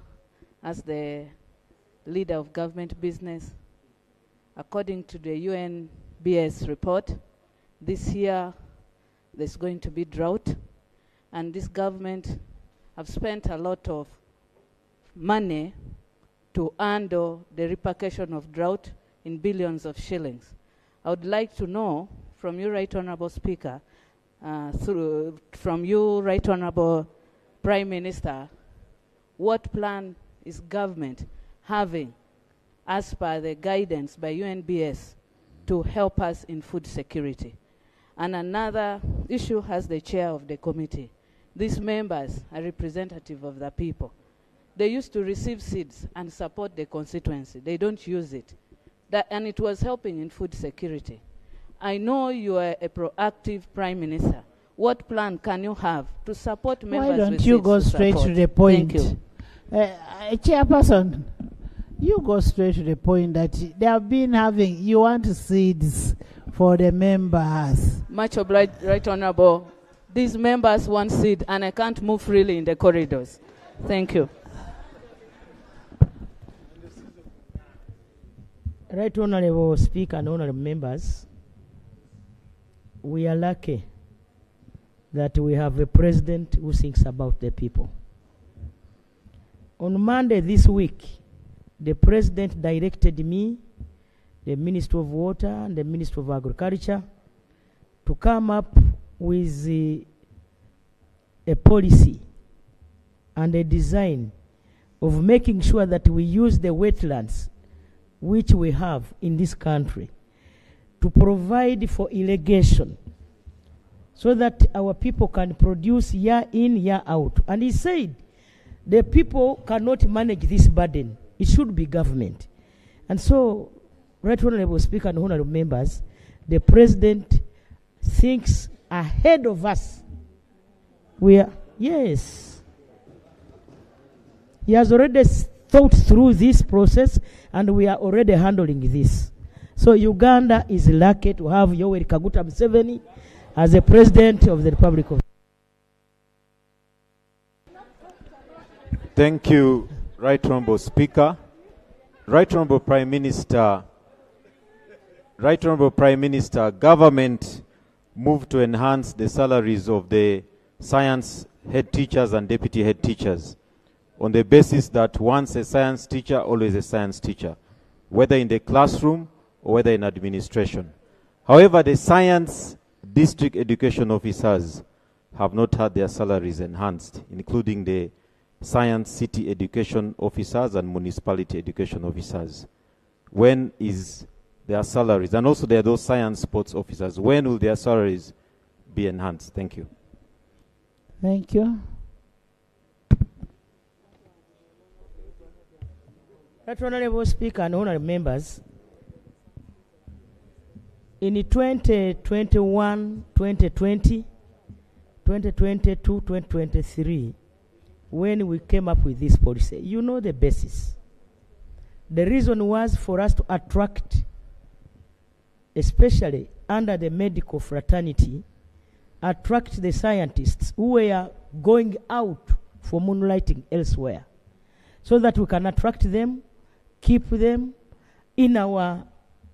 as the leader of government business, according to the UNBS report, this year there's going to be drought, and this government have spent a lot of money to handle the repercussion of drought in billions of shillings. I would like to know from you, Right Honourable Speaker, from you, Right Honourable Prime Minister, what plan is government having as per the guidance by UNBS to help us in food security? And another issue, as the chair of the committee, these members are representative of the people. They used to receive seeds and support the constituency. They don't use it. And it was helping in food security. I know you are a proactive Prime Minister. What plan can you have to support members? Why don't you go straight to the point? Thank you. Chairperson, you go straight to the point that they have been having, you want seeds for the members. Much obliged, Right Honourable. These members want seed, and I can't move freely in the corridors. Thank you. Right Honorable Speaker and honorable members, we are lucky that we have a president who thinks about the people. On Monday this week, the president directed me, the Minister of Water and the Minister of Agriculture, to come up with a policy and a design of making sure that we use the wetlands which we have in this country to provide for irrigation so that our people can produce year in, year out. And he said the people cannot manage this burden. It should be government. And so, Right Honorable Speaker and honorable members, the president thinks ahead of us. Yes. He has already thought through this process, and we are already handling this. So Uganda is lucky to have Yoweri Kaguta Museveni as the President of the Republic of... Thank you, Right Honourable Speaker. Right Honourable Prime Minister, Right Honorable Prime Minister, government moved to enhance the salaries of the science head teachers and deputy head teachers on the basis that once a science teacher, always a science teacher, whether in the classroom or whether in administration. However, the science district education officers have not had their salaries enhanced, including the science city education officers and municipality education officers. When is their salaries, and also there are those science sports officers, when will their salaries be enhanced? Thank you. Thank you. Right Honorable Speaker and honorable members, in 2021, 2020, 2022, 2023, when we came up with this policy, you know the basis. The reason was for us to attract, especially under the medical fraternity, attract the scientists who were going out for moonlighting elsewhere, so that we can attract them, keep them in our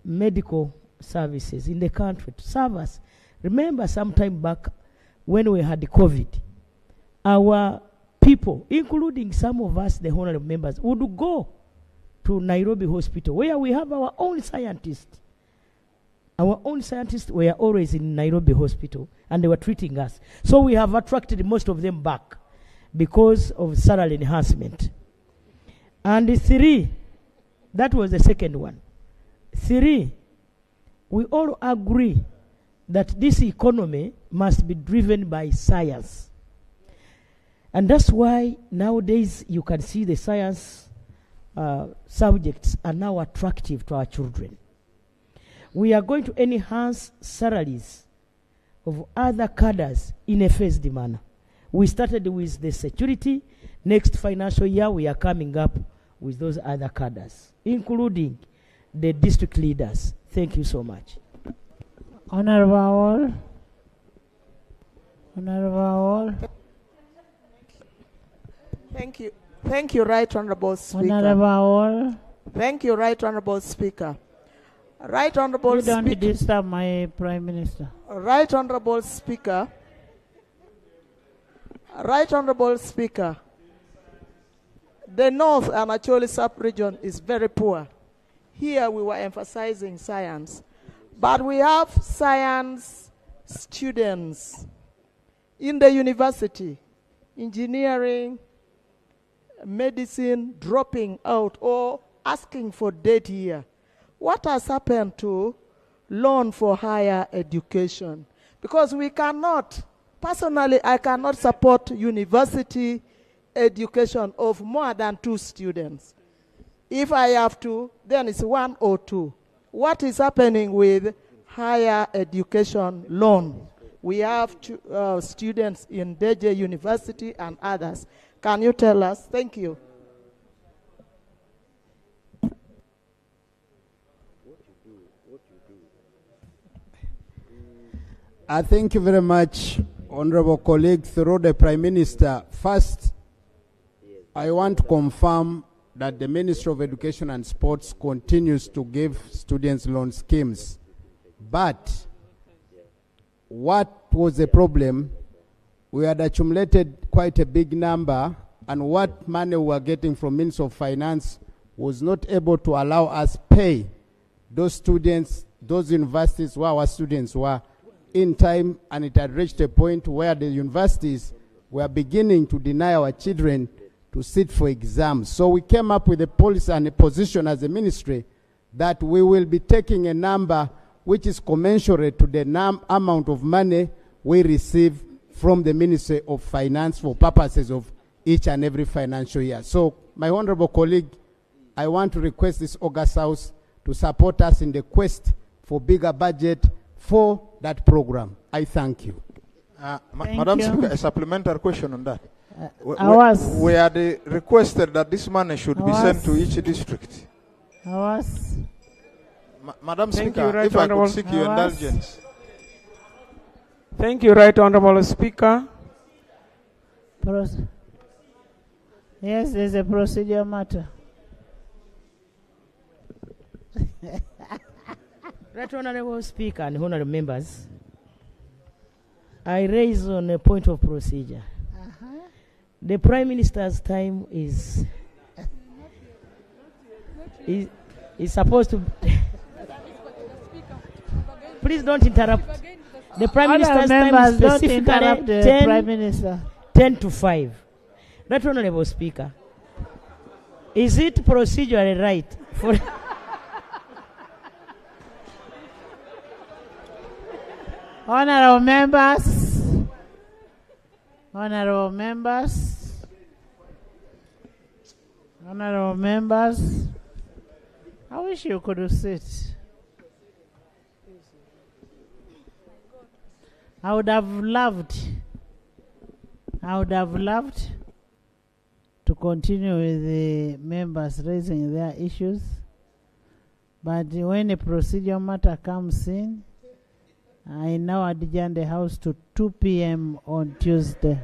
medical services in the country to serve us. Remember some time back when we had the COVID, our people, including some of us, the honorable members, would go to Nairobi Hospital, where we have our own scientists. Our own scientists were always in Nairobi Hospital, and they were treating us. So we have attracted most of them back because of salary enhancement. And 3, that was the second one. 3, we all agree that this economy must be driven by science. And that's why nowadays you can see the science subjects are now attractive to our children. We are going to enhance salaries of other cadres in a phased manner. We started with the security. Next financial year, we are coming up with those other cadres, including the district leaders. Thank you so much. Honorable Awol. Honorable Awol. Thank you. Thank you, Right Honorable Speaker. Honorable Awol. Thank you, Right Honorable Speaker. Right Honorable You don't Speaker. disturb my Prime Minister. Right Honorable Speaker. Right Honorable Speaker. The North and Acholi sub-region is very poor. Here we were emphasizing science. But we have science students in the university, engineering, medicine, dropping out or asking for debt here. What has happened to loan for higher education? Because we cannot, personally, I cannot support university education of more than 2 students. If I have to, then it's 1 or 2. What is happening with higher education loan? We have students in Deje University and others. Can you tell us? Thank you. Thank you very much, honorable colleague, through the Prime Minister. First, I want to confirm that the Ministry of Education and Sports continues to give students loan schemes. But what was the problem? We had accumulated quite a big number, and what money we were getting from Ministry of Finance was not able to allow us pay those students, those universities where our students were in time, and it had reached a point where the universities were beginning to deny our children to sit for exams. So we came up with a policy and a position as a ministry that we will be taking a number which is commensurate to the amount of money we receive from the Ministry of Finance for purposes of each and every financial year. So, my honorable colleague, I want to request this August House to support us in the quest for bigger budget for that program. I thank you. Madam Speaker, a supplementary question on that. We had requested that this money should be sent to each district. Madam Speaker, Right if I Honorable. could seek your indulgence. Thank you, Right Honorable Speaker. Yes, there's a procedure matter. Right Honorable Speaker and honorable members, I raise on a point of procedure. The Prime Minister's time is supposed to... Please don't interrupt. The Prime Minister's time is specifically don't interrupt the Prime Minister. 10 to 5. Right Honorable Speaker, is it procedurally right for... Honorable members, honorable members, honorable members, I wish you could sit. I would have loved to continue with the members raising their issues, but when a procedural matter comes in, I now adjourn the House to 2 p.m. on Tuesday.